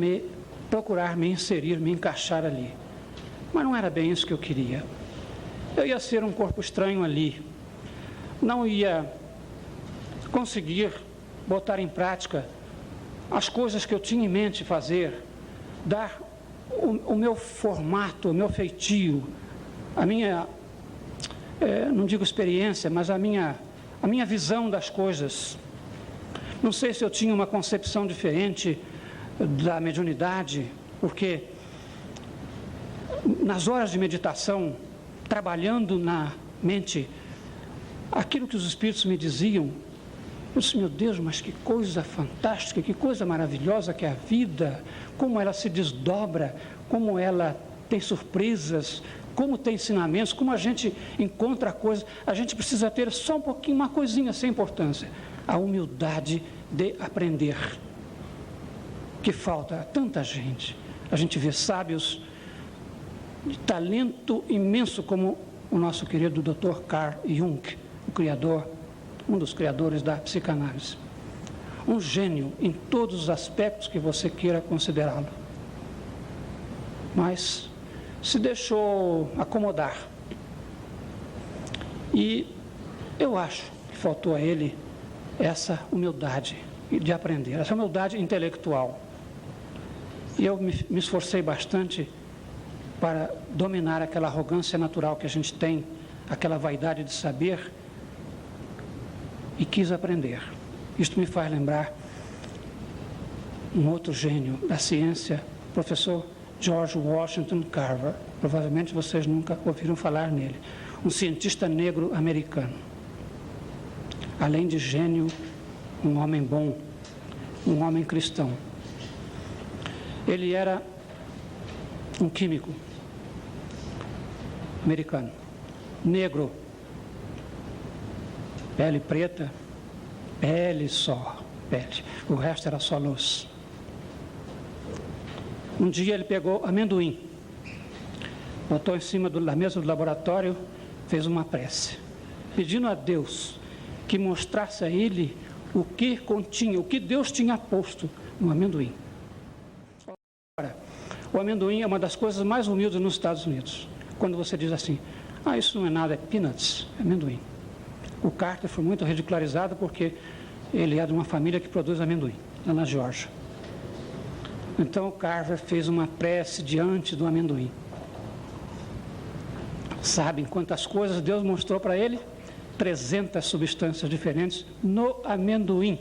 procurar me inserir, me encaixar ali. Mas não era bem isso que eu queria. Eu ia ser um corpo estranho ali. Não ia conseguir botar em prática as coisas que eu tinha em mente fazer, dar o meu formato, o meu feitio, a minha, não digo experiência, mas a minha visão das coisas. Não sei se eu tinha uma concepção diferente da mediunidade, porque nas horas de meditação, trabalhando na mente, aquilo que os espíritos me diziam, eu disse, meu Deus, mas que coisa fantástica, que coisa maravilhosa que é a vida, como ela se desdobra, como ela tem surpresas, como tem ensinamentos, como a gente encontra coisas. A gente precisa ter só um pouquinho, uma coisinha sem importância, a humildade de aprender, que falta a tanta gente. A gente vê sábios de talento imenso como o nosso querido Dr. Carl Jung, o criador, um dos criadores da psicanálise. Um gênio em todos os aspectos que você queira considerá-lo. Mas se deixou acomodar. E eu acho que faltou a ele essa humildade de aprender, essa humildade intelectual. E eu me esforcei bastante para dominar aquela arrogância natural que a gente tem, aquela vaidade de saber, e quis aprender. Isto me faz lembrar um outro gênio da ciência, professor George Washington Carver. Provavelmente vocês nunca ouviram falar nele. Um cientista negro americano. Além de gênio, um homem bom, um homem cristão. Ele era um químico americano, negro, pele preta, pele só, pele. O resto era só luz. Um dia ele pegou amendoim, botou em cima da mesa do laboratório, fez uma prece, pedindo a Deus que mostrasse a ele o que continha, o que Deus tinha posto no amendoim. Ora, o amendoim é uma das coisas mais humildes nos Estados Unidos. Quando você diz assim, isso não é nada, é peanuts, é amendoim. O Carter foi muito ridicularizado porque ele é de uma família que produz amendoim, lá na Geórgia. Então o Carver fez uma prece diante do amendoim. Sabem quantas coisas Deus mostrou para ele? 300 substâncias diferentes no amendoim.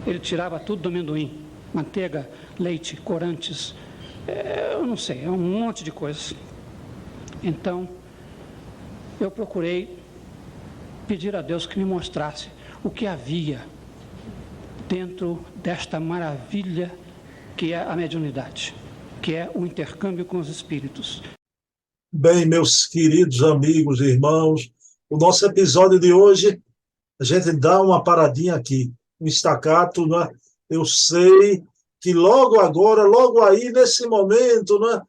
Ele tirava tudo do amendoim, manteiga, leite, corantes, eu não sei, é um monte de coisas. Então, eu procurei pedir a Deus que me mostrasse o que havia dentro desta maravilha que é a mediunidade, que é o intercâmbio com os espíritos. Bem, meus queridos amigos e irmãos, o nosso episódio de hoje, a gente dá uma paradinha aqui, um estacato, né? Eu sei que logo agora, logo aí, nesse momento, né,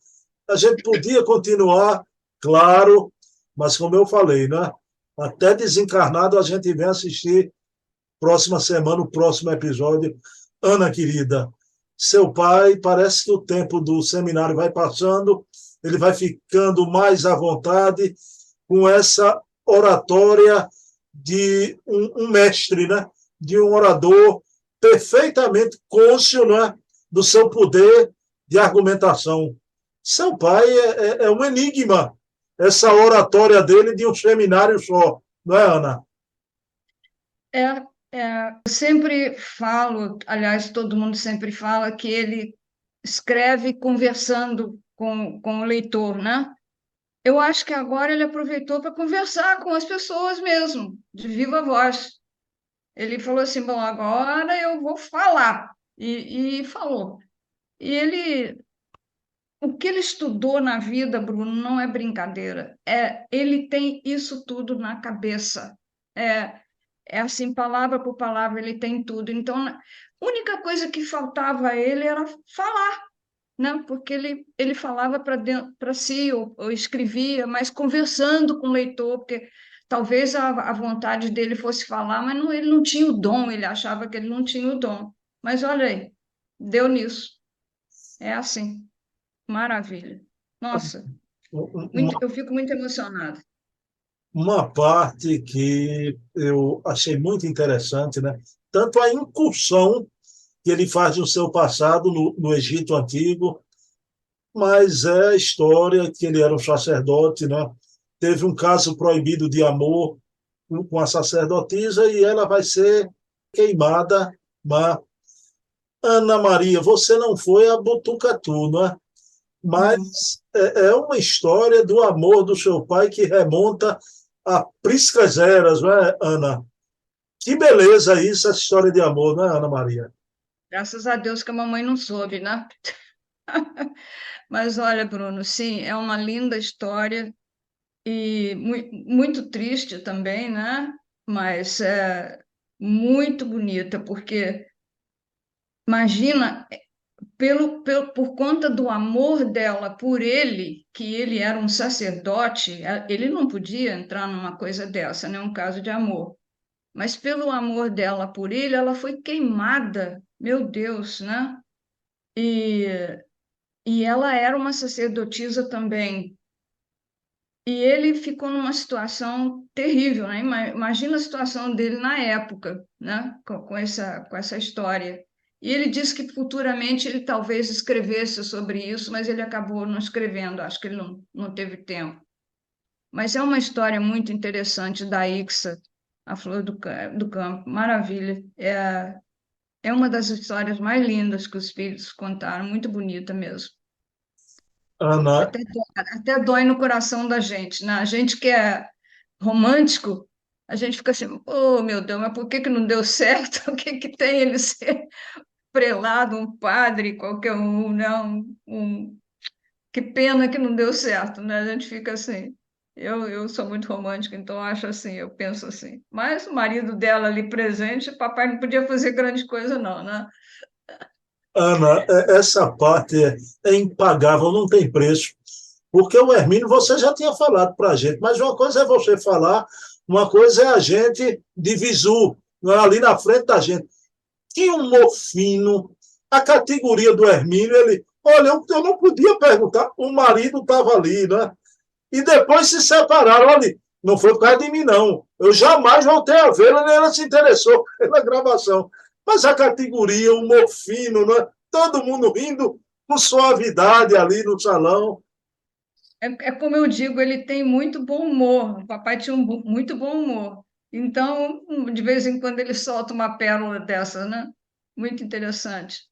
a gente podia continuar, claro, mas como eu falei, né, até desencarnado a gente vem assistir próxima semana, o próximo episódio. Ana, querida, seu pai, parece que o tempo do seminário vai passando, ele vai ficando mais à vontade com essa oratória de um mestre, né? De um orador perfeitamente cônscio, né? Do seu poder de argumentação. Seu pai é um enigma, essa oratória dele de um seminário só, não é, Ana? Eu sempre falo, aliás, todo mundo sempre fala que ele escreve conversando com o leitor, né? Eu acho que agora ele aproveitou para conversar com as pessoas mesmo, de viva voz. Ele falou assim, bom, agora eu vou falar, e falou. E o que ele estudou na vida, Bruno, não é brincadeira. Ele tem isso tudo na cabeça. É assim, palavra por palavra, ele tem tudo. Então, a única coisa que faltava a ele era falar, né? Porque ele falava para si, ou escrevia, mas conversando com o leitor, porque talvez a vontade dele fosse falar, mas não, ele não tinha o dom, ele achava que ele não tinha o dom. Mas olha aí, deu nisso. É assim, maravilha. Nossa, eu fico muito emocionada. Uma parte que eu achei muito interessante, né? Tanto a incursão que ele faz no seu passado no Egito Antigo, mas é a história que ele era um sacerdote, né? Teve um caso proibido de amor com a sacerdotisa e ela vai ser queimada. Mas, Ana Maria, você não foi a Botucatu, não é? Mas é uma história do amor do seu pai que remonta a priscas eras, não é, Ana? Que beleza isso, essa história de amor, não é, Ana Maria? Graças a Deus que a mamãe não soube, né? Mas olha, Bruno, sim, é uma linda história e muito triste também, né? Mas é muito bonita, porque imagina, por conta do amor dela por ele, que ele era um sacerdote, ele não podia entrar numa coisa dessa, né? Um caso de amor. Mas pelo amor dela por ele, ela foi queimada, meu Deus, né? E, e ela era uma sacerdotisa também. E ele ficou numa situação terrível, né? Imagina a situação dele na época, né? Com essa história. E ele disse que futuramente ele talvez escrevesse sobre isso, mas ele acabou não escrevendo, acho que ele não teve tempo. Mas é uma história muito interessante da Ixa, a Flor do Campo, maravilha. É uma das histórias mais lindas que os espíritos contaram, muito bonita mesmo. Ana, Até dói no coração da gente, né? A gente que é romântico, a gente fica assim, oh, meu Deus, mas por que que não deu certo? O que que tem ele ser prelado, um padre, qualquer um, não? Que pena que não deu certo, né? A gente fica assim. Eu sou muito romântica, então acho assim, eu penso assim. Mas o marido dela ali presente, papai não podia fazer grande coisa, não, né? Ana, essa parte é impagável, não tem preço. Porque o Hermínio, você já tinha falado para a gente, mas uma coisa é você falar, uma coisa é a gente de visu, ali na frente da gente. Tinha um morfino, a categoria do Hermínio, ele, olha, eu não podia perguntar, o marido estava ali, né? E depois se separaram, olha, não foi por causa de mim, não. Eu jamais voltei a vê-la, nem ela se interessou pela gravação. Mas a categoria, o morfino, né? Todo mundo rindo com suavidade ali no salão. É como eu digo, ele tem muito bom humor. O papai tinha muito bom humor. Então, de vez em quando ele solta uma pérola dessa, né? Muito interessante.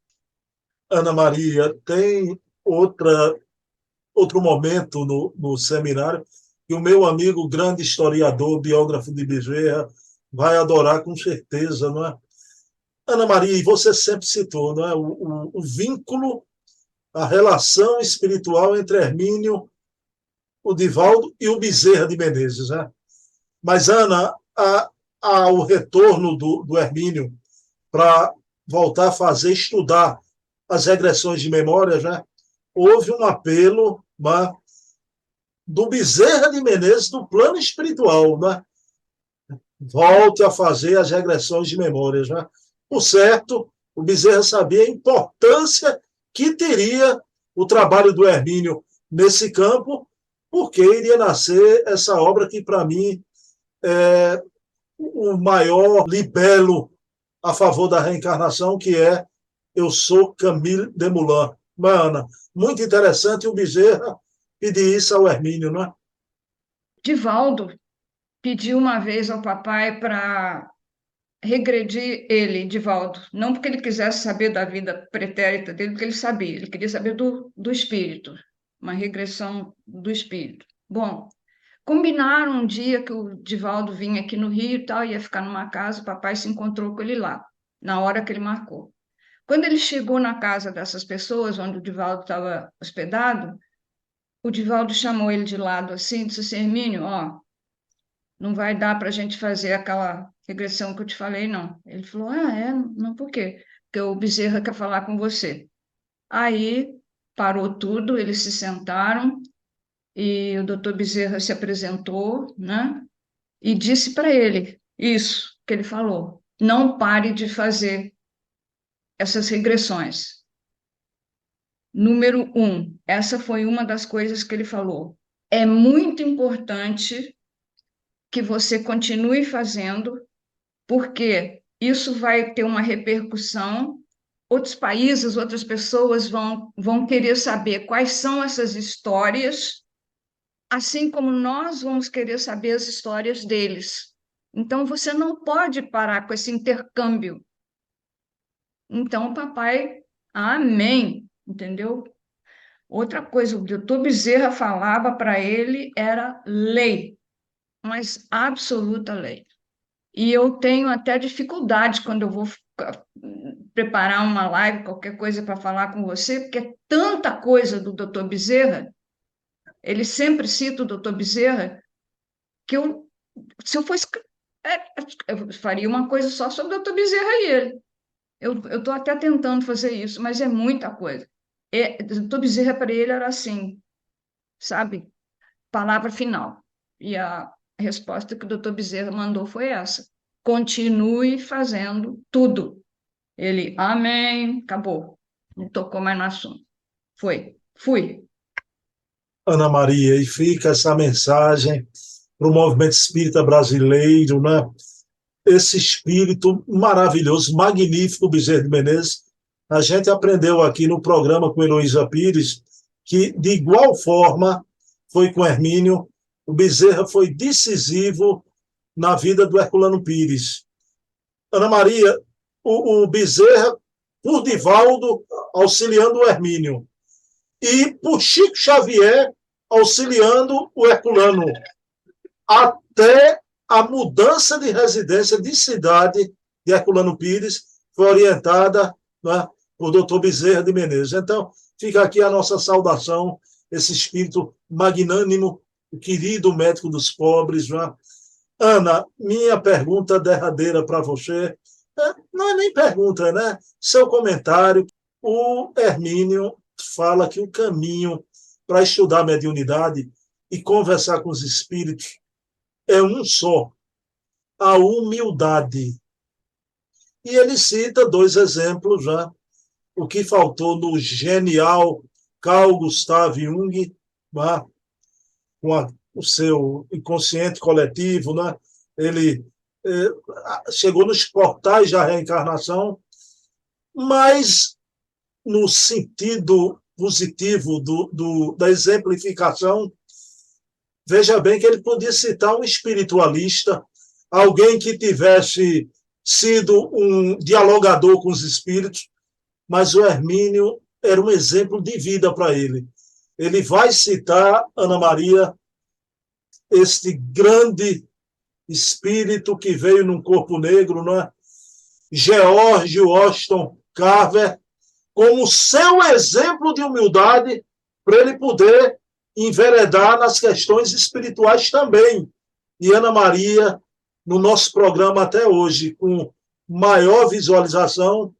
Ana Maria, tem outro momento no seminário que o meu amigo, grande historiador, biógrafo de Bezerra, vai adorar com certeza, não é? Ana Maria, e você sempre citou, não é? O vínculo, a relação espiritual entre Hermínio, o Divaldo e o Bezerra de Menezes, né? Mas, Ana, o retorno do Hermínio para voltar a estudar as regressões de memórias, né? Houve um apelo, né, do Bezerra de Menezes do plano espiritual, né? Volte a fazer as regressões de memórias, né? Por certo, o Bezerra sabia a importância que teria o trabalho do Hermínio nesse campo, porque iria nascer essa obra que, para mim, é o maior libelo a favor da reencarnação, que é Eu Sou Camille Desmoulins. Mana, muito interessante o Bezerra pedir isso ao Hermínio, não é? Divaldo pediu uma vez ao papai para regredir ele, Divaldo. Não porque ele quisesse saber da vida pretérita dele, porque ele sabia. Ele queria saber do espírito. Uma regressão do espírito. Bom, combinaram um dia que o Divaldo vinha aqui no Rio e tal, ia ficar numa casa, o papai se encontrou com ele lá, na hora que ele marcou. Quando ele chegou na casa dessas pessoas, onde o Divaldo estava hospedado, o Divaldo chamou ele de lado assim e disse assim, Hermínio, ó, não vai dar para a gente fazer aquela regressão que eu te falei, não. Ele falou, não, por quê? Porque o Bezerra quer falar com você. Aí parou tudo, eles se sentaram e o doutor Bezerra se apresentou, né? E disse para ele isso que ele falou: não pare de fazer essas regressões. Número um, essa foi uma das coisas que ele falou. É muito importante que você continue fazendo, porque isso vai ter uma repercussão. Outros países, outras pessoas vão querer saber quais são essas histórias, assim como nós vamos querer saber as histórias deles. Então, você não pode parar com esse intercâmbio. Então, o papai, amém, entendeu? Outra coisa, o doutor Bezerra falava para ele era lei, mas absoluta lei. E eu tenho até dificuldade quando eu vou preparar uma live, qualquer coisa para falar com você, porque é tanta coisa do doutor Bezerra, ele sempre cita o doutor Bezerra, que se eu fosse. Eu faria uma coisa só sobre o doutor Bezerra e ele. Eu estou até tentando fazer isso, mas é muita coisa. O doutor Bezerra, para ele, era assim, sabe? Palavra final. E a resposta que o doutor Bezerra mandou foi essa: continue fazendo tudo. Ele, amém, acabou. Não tocou mais no assunto. Fui. Ana Maria, e fica essa mensagem para o movimento espírita brasileiro, né? Esse espírito maravilhoso, magnífico, Bezerra de Menezes. A gente aprendeu aqui no programa com Heloísa Pires que, de igual forma, foi com Hermínio, o Bezerra foi decisivo na vida do Herculano Pires. Ana Maria, o Bezerra, por Divaldo, auxiliando o Hermínio. E por Chico Xavier, auxiliando o Herculano. Até a mudança de residência de cidade de Herculano Pires foi orientada, né, por doutor Bezerra de Menezes. Então, fica aqui a nossa saudação, esse espírito magnânimo o querido médico dos pobres. Não é? Ana, minha pergunta derradeira para você, não é nem pergunta, né? Seu comentário. O Hermínio fala que o caminho para estudar a mediunidade e conversar com os espíritos é um só, a humildade. E ele cita dois exemplos, já. O que faltou no genial Carl Gustav Jung, né? Com o seu inconsciente coletivo, né? Ele chegou nos portais da reencarnação, mas no sentido positivo da exemplificação, veja bem que ele podia citar um espiritualista, alguém que tivesse sido um dialogador com os espíritos, mas o Hermínio era um exemplo de vida para ele. Ele vai citar, Ana Maria, este grande espírito que veio num corpo negro, não é? George Washington Carver, como seu exemplo de humildade para ele poder enveredar nas questões espirituais também. E Ana Maria, no nosso programa até hoje, com maior visualização,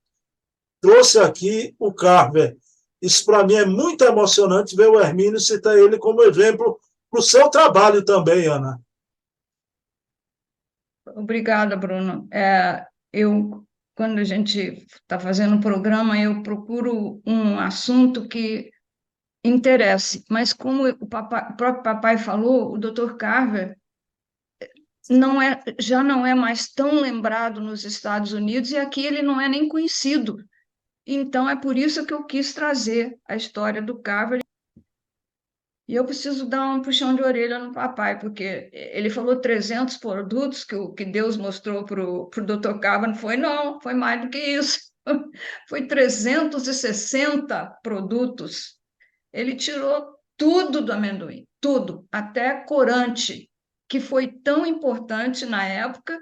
trouxe aqui o Carver. Isso para mim é muito emocionante ver o Hermínio citar ele como exemplo para o seu trabalho também, Ana. Obrigada, Bruno. Quando a gente está fazendo um programa, eu procuro um assunto que interesse, mas como o próprio papai falou, o Dr. Carver já não é mais tão lembrado nos Estados Unidos e aqui ele não é nem conhecido. Então, é por isso que eu quis trazer a história do Carver. E eu preciso dar um puxão de orelha no papai, porque ele falou 300 produtos que Deus mostrou para o Dr. Carver. Não, foi mais do que isso. Foi 360 produtos. Ele tirou tudo do amendoim, tudo, até corante, que foi tão importante na época.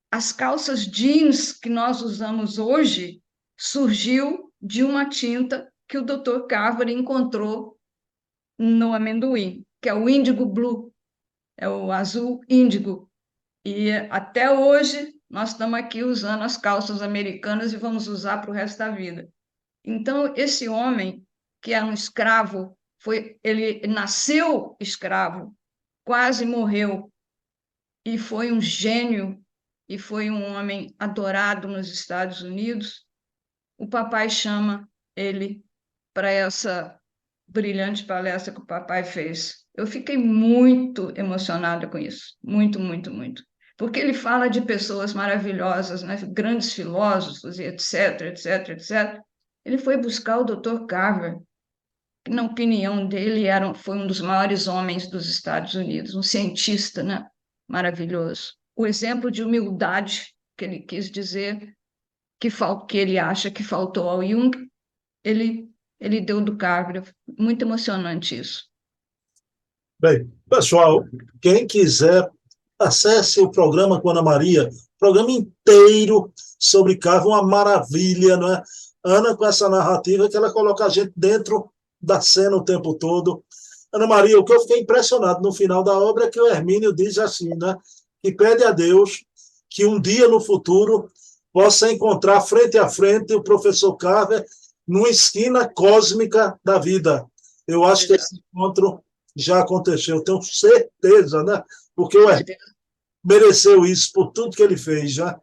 As calças jeans que nós usamos hoje surgiu de uma tinta que o Dr. Carver encontrou no amendoim, que é o índigo blue, é o azul índigo. E até hoje nós estamos aqui usando as calças americanas e vamos usar para o resto da vida. Então, esse homem, que é um escravo, ele nasceu escravo, quase morreu, e foi um gênio, e foi um homem adorado nos Estados Unidos. O papai chama ele para essa brilhante palestra que o papai fez. Eu fiquei muito emocionada com isso, muito, muito, muito, porque ele fala de pessoas maravilhosas, né? Grandes filósofos, e etc, etc, etc. Ele foi buscar o Dr. Carver, que, na opinião dele, foi um dos maiores homens dos Estados Unidos, um cientista, né? Maravilhoso. O exemplo de humildade que ele quis dizer, que ele acha que faltou ao Jung, ele deu do Carver. Muito emocionante isso. Bem, pessoal, quem quiser, acesse o programa com Ana Maria, programa inteiro sobre Carver, uma maravilha, não é? Ana, com essa narrativa que ela coloca a gente dentro da cena o tempo todo. Ana Maria, o que eu fiquei impressionado no final da obra é que o Hermínio diz assim, né? Que pede a Deus que um dia no futuro possa encontrar frente a frente o professor Carver numa esquina cósmica da vida. Eu acho que esse encontro já aconteceu, tenho certeza, né? Porque o Hermínio mereceu isso por tudo que ele fez, já.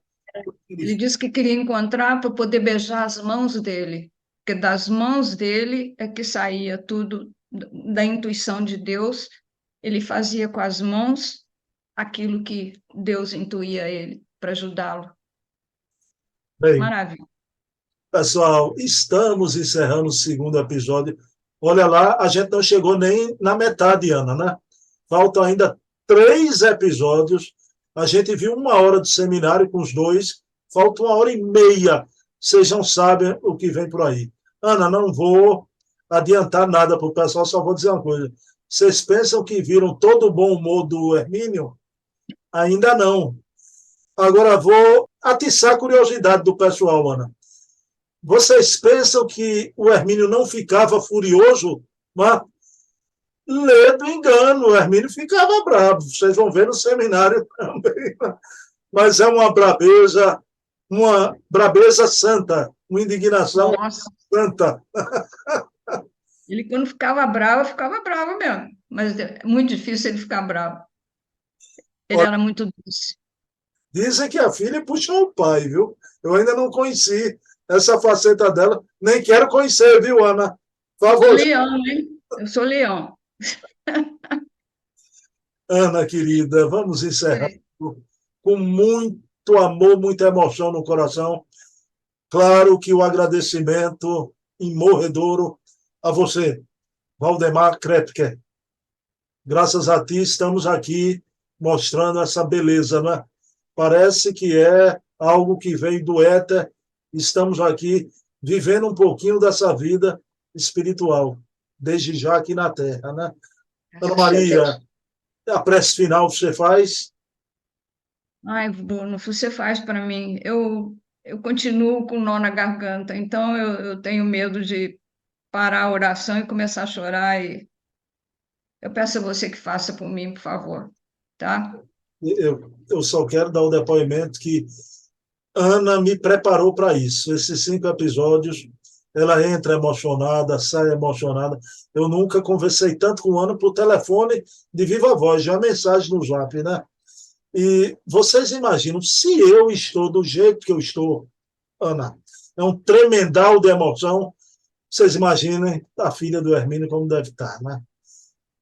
Ele disse que queria encontrar para poder beijar as mãos dele, porque das mãos dele é que saía tudo da intuição de Deus. Ele fazia com as mãos aquilo que Deus intuía a ele para ajudá-lo. Maravilha. Pessoal, estamos encerrando o segundo episódio. Olha lá, a gente não chegou nem na metade, Ana, né? Faltam ainda 3 episódios. A gente viu 1 hora do seminário com os dois. Falta 1h30. Vocês não sabem o que vem por aí. Ana, não vou adiantar nada para o pessoal, só vou dizer uma coisa. Vocês pensam que viram todo o bom humor do Hermínio? Ainda não. Agora vou atiçar a curiosidade do pessoal, Ana. Vocês pensam que o Hermínio não ficava furioso, né? lê do engano. O Hermínio ficava bravo. Vocês vão ver no seminário também. Mas é uma brabeza santa, uma indignação Nossa, santa. ele quando ficava bravo mesmo. Mas é muito difícil ele ficar bravo. Ele era muito doce. Dizem que a filha puxou o pai, viu? Eu ainda não conheci essa faceta dela, nem quero conhecer, viu, Ana? Por Eu sou favor. leão, hein? Eu sou leão. Ana, querida, vamos encerrar Oi. com muito amor, muita emoção no coração. Claro que o agradecimento imorredouro a você, Valdemar Krepke. Graças a ti estamos aqui mostrando essa beleza, né? Parece que é algo que veio do éter. Estamos aqui vivendo um pouquinho dessa vida espiritual, desde já aqui na Terra, né? Ana Graças a Maria, Deus. a prece final você faz? Ai, Bruno, você faz para mim. Eu continuo com nó na garganta, então eu tenho medo de parar a oração e começar a chorar. E eu peço a você que faça por mim, por favor, tá? Eu só quero dar o depoimento que Ana me preparou para isso. Esses 5 episódios, ela entra emocionada, sai emocionada. Eu nunca conversei tanto com Ana por telefone de viva voz, já mensagem no Zap, né? E vocês imaginam, se eu estou do jeito que eu estou, Ana, é um tremendal de emoção. Vocês imaginem a filha do Hermínio como deve estar, né?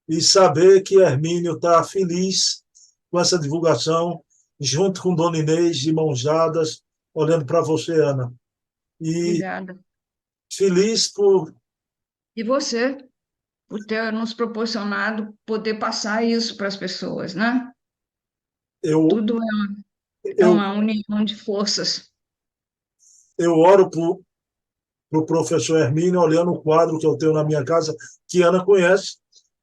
E saber que Hermínio está feliz com essa divulgação, junto com Dona Inês, de mãos dadas, olhando para você, Ana. E Obrigada. feliz por E você, por ter nos proporcionado poder passar isso para as pessoas, né? eu Tudo é eu uma união de forças. eu oro para o professor Hermínio, olhando o quadro que eu tenho na minha casa, que Ana conhece.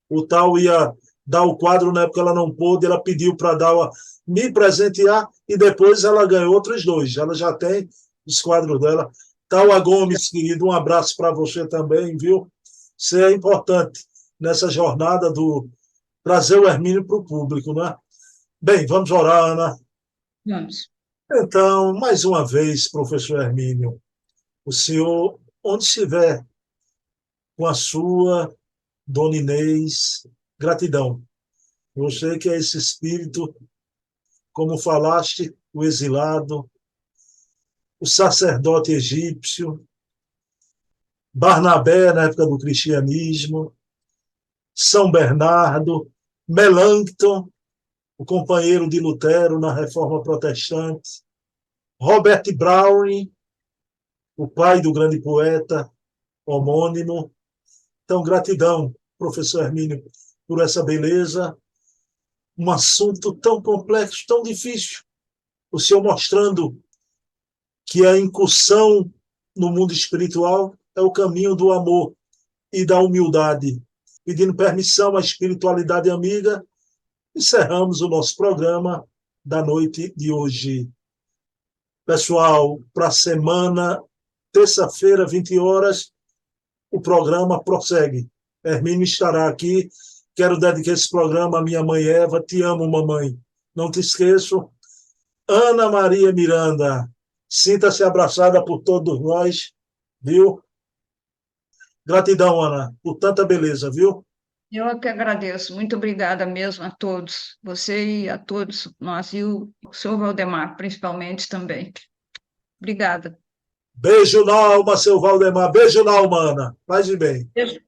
O tal ia dar o quadro, na época ela não pôde, ela pediu para dar me presentear e depois ela ganhou outros 2. Ela já tem os quadros dela. Taua Gomes, querido, um abraço para você também, viu? Você é importante nessa jornada do trazer o Hermínio para o público, né? Bem, vamos orar, Ana. Vamos. Então, mais uma vez, professor Hermínio, o senhor, onde estiver com a sua Dona Inês, gratidão. Você que é esse espírito, como falaste, o exilado, o sacerdote egípcio, Barnabé na época do cristianismo, São Bernardo, Melancton, o companheiro de Lutero na Reforma Protestante, Robert Browning, o pai do grande poeta homônimo. Então, gratidão, professor Hermínio, por essa beleza, um assunto tão complexo, tão difícil. O senhor mostrando que a incursão no mundo espiritual é o caminho do amor e da humildade. Pedindo permissão à espiritualidade amiga, encerramos o nosso programa da noite de hoje. Pessoal, para a semana, terça-feira, 20 horas, o programa prossegue. Hermínio estará aqui. Quero dedicar esse programa à minha mãe Eva. Te amo, mamãe. Não te esqueço. Ana Maria Miranda, sinta-se abraçada por todos nós, viu? Gratidão, Ana, por tanta beleza, viu? Eu é que agradeço. Muito obrigada mesmo a todos, você e a todos nós, e o senhor Valdemar, principalmente também. Obrigada. Beijo na alma, seu Valdemar. Beijo na alma, Ana. Faz de bem. Beijo.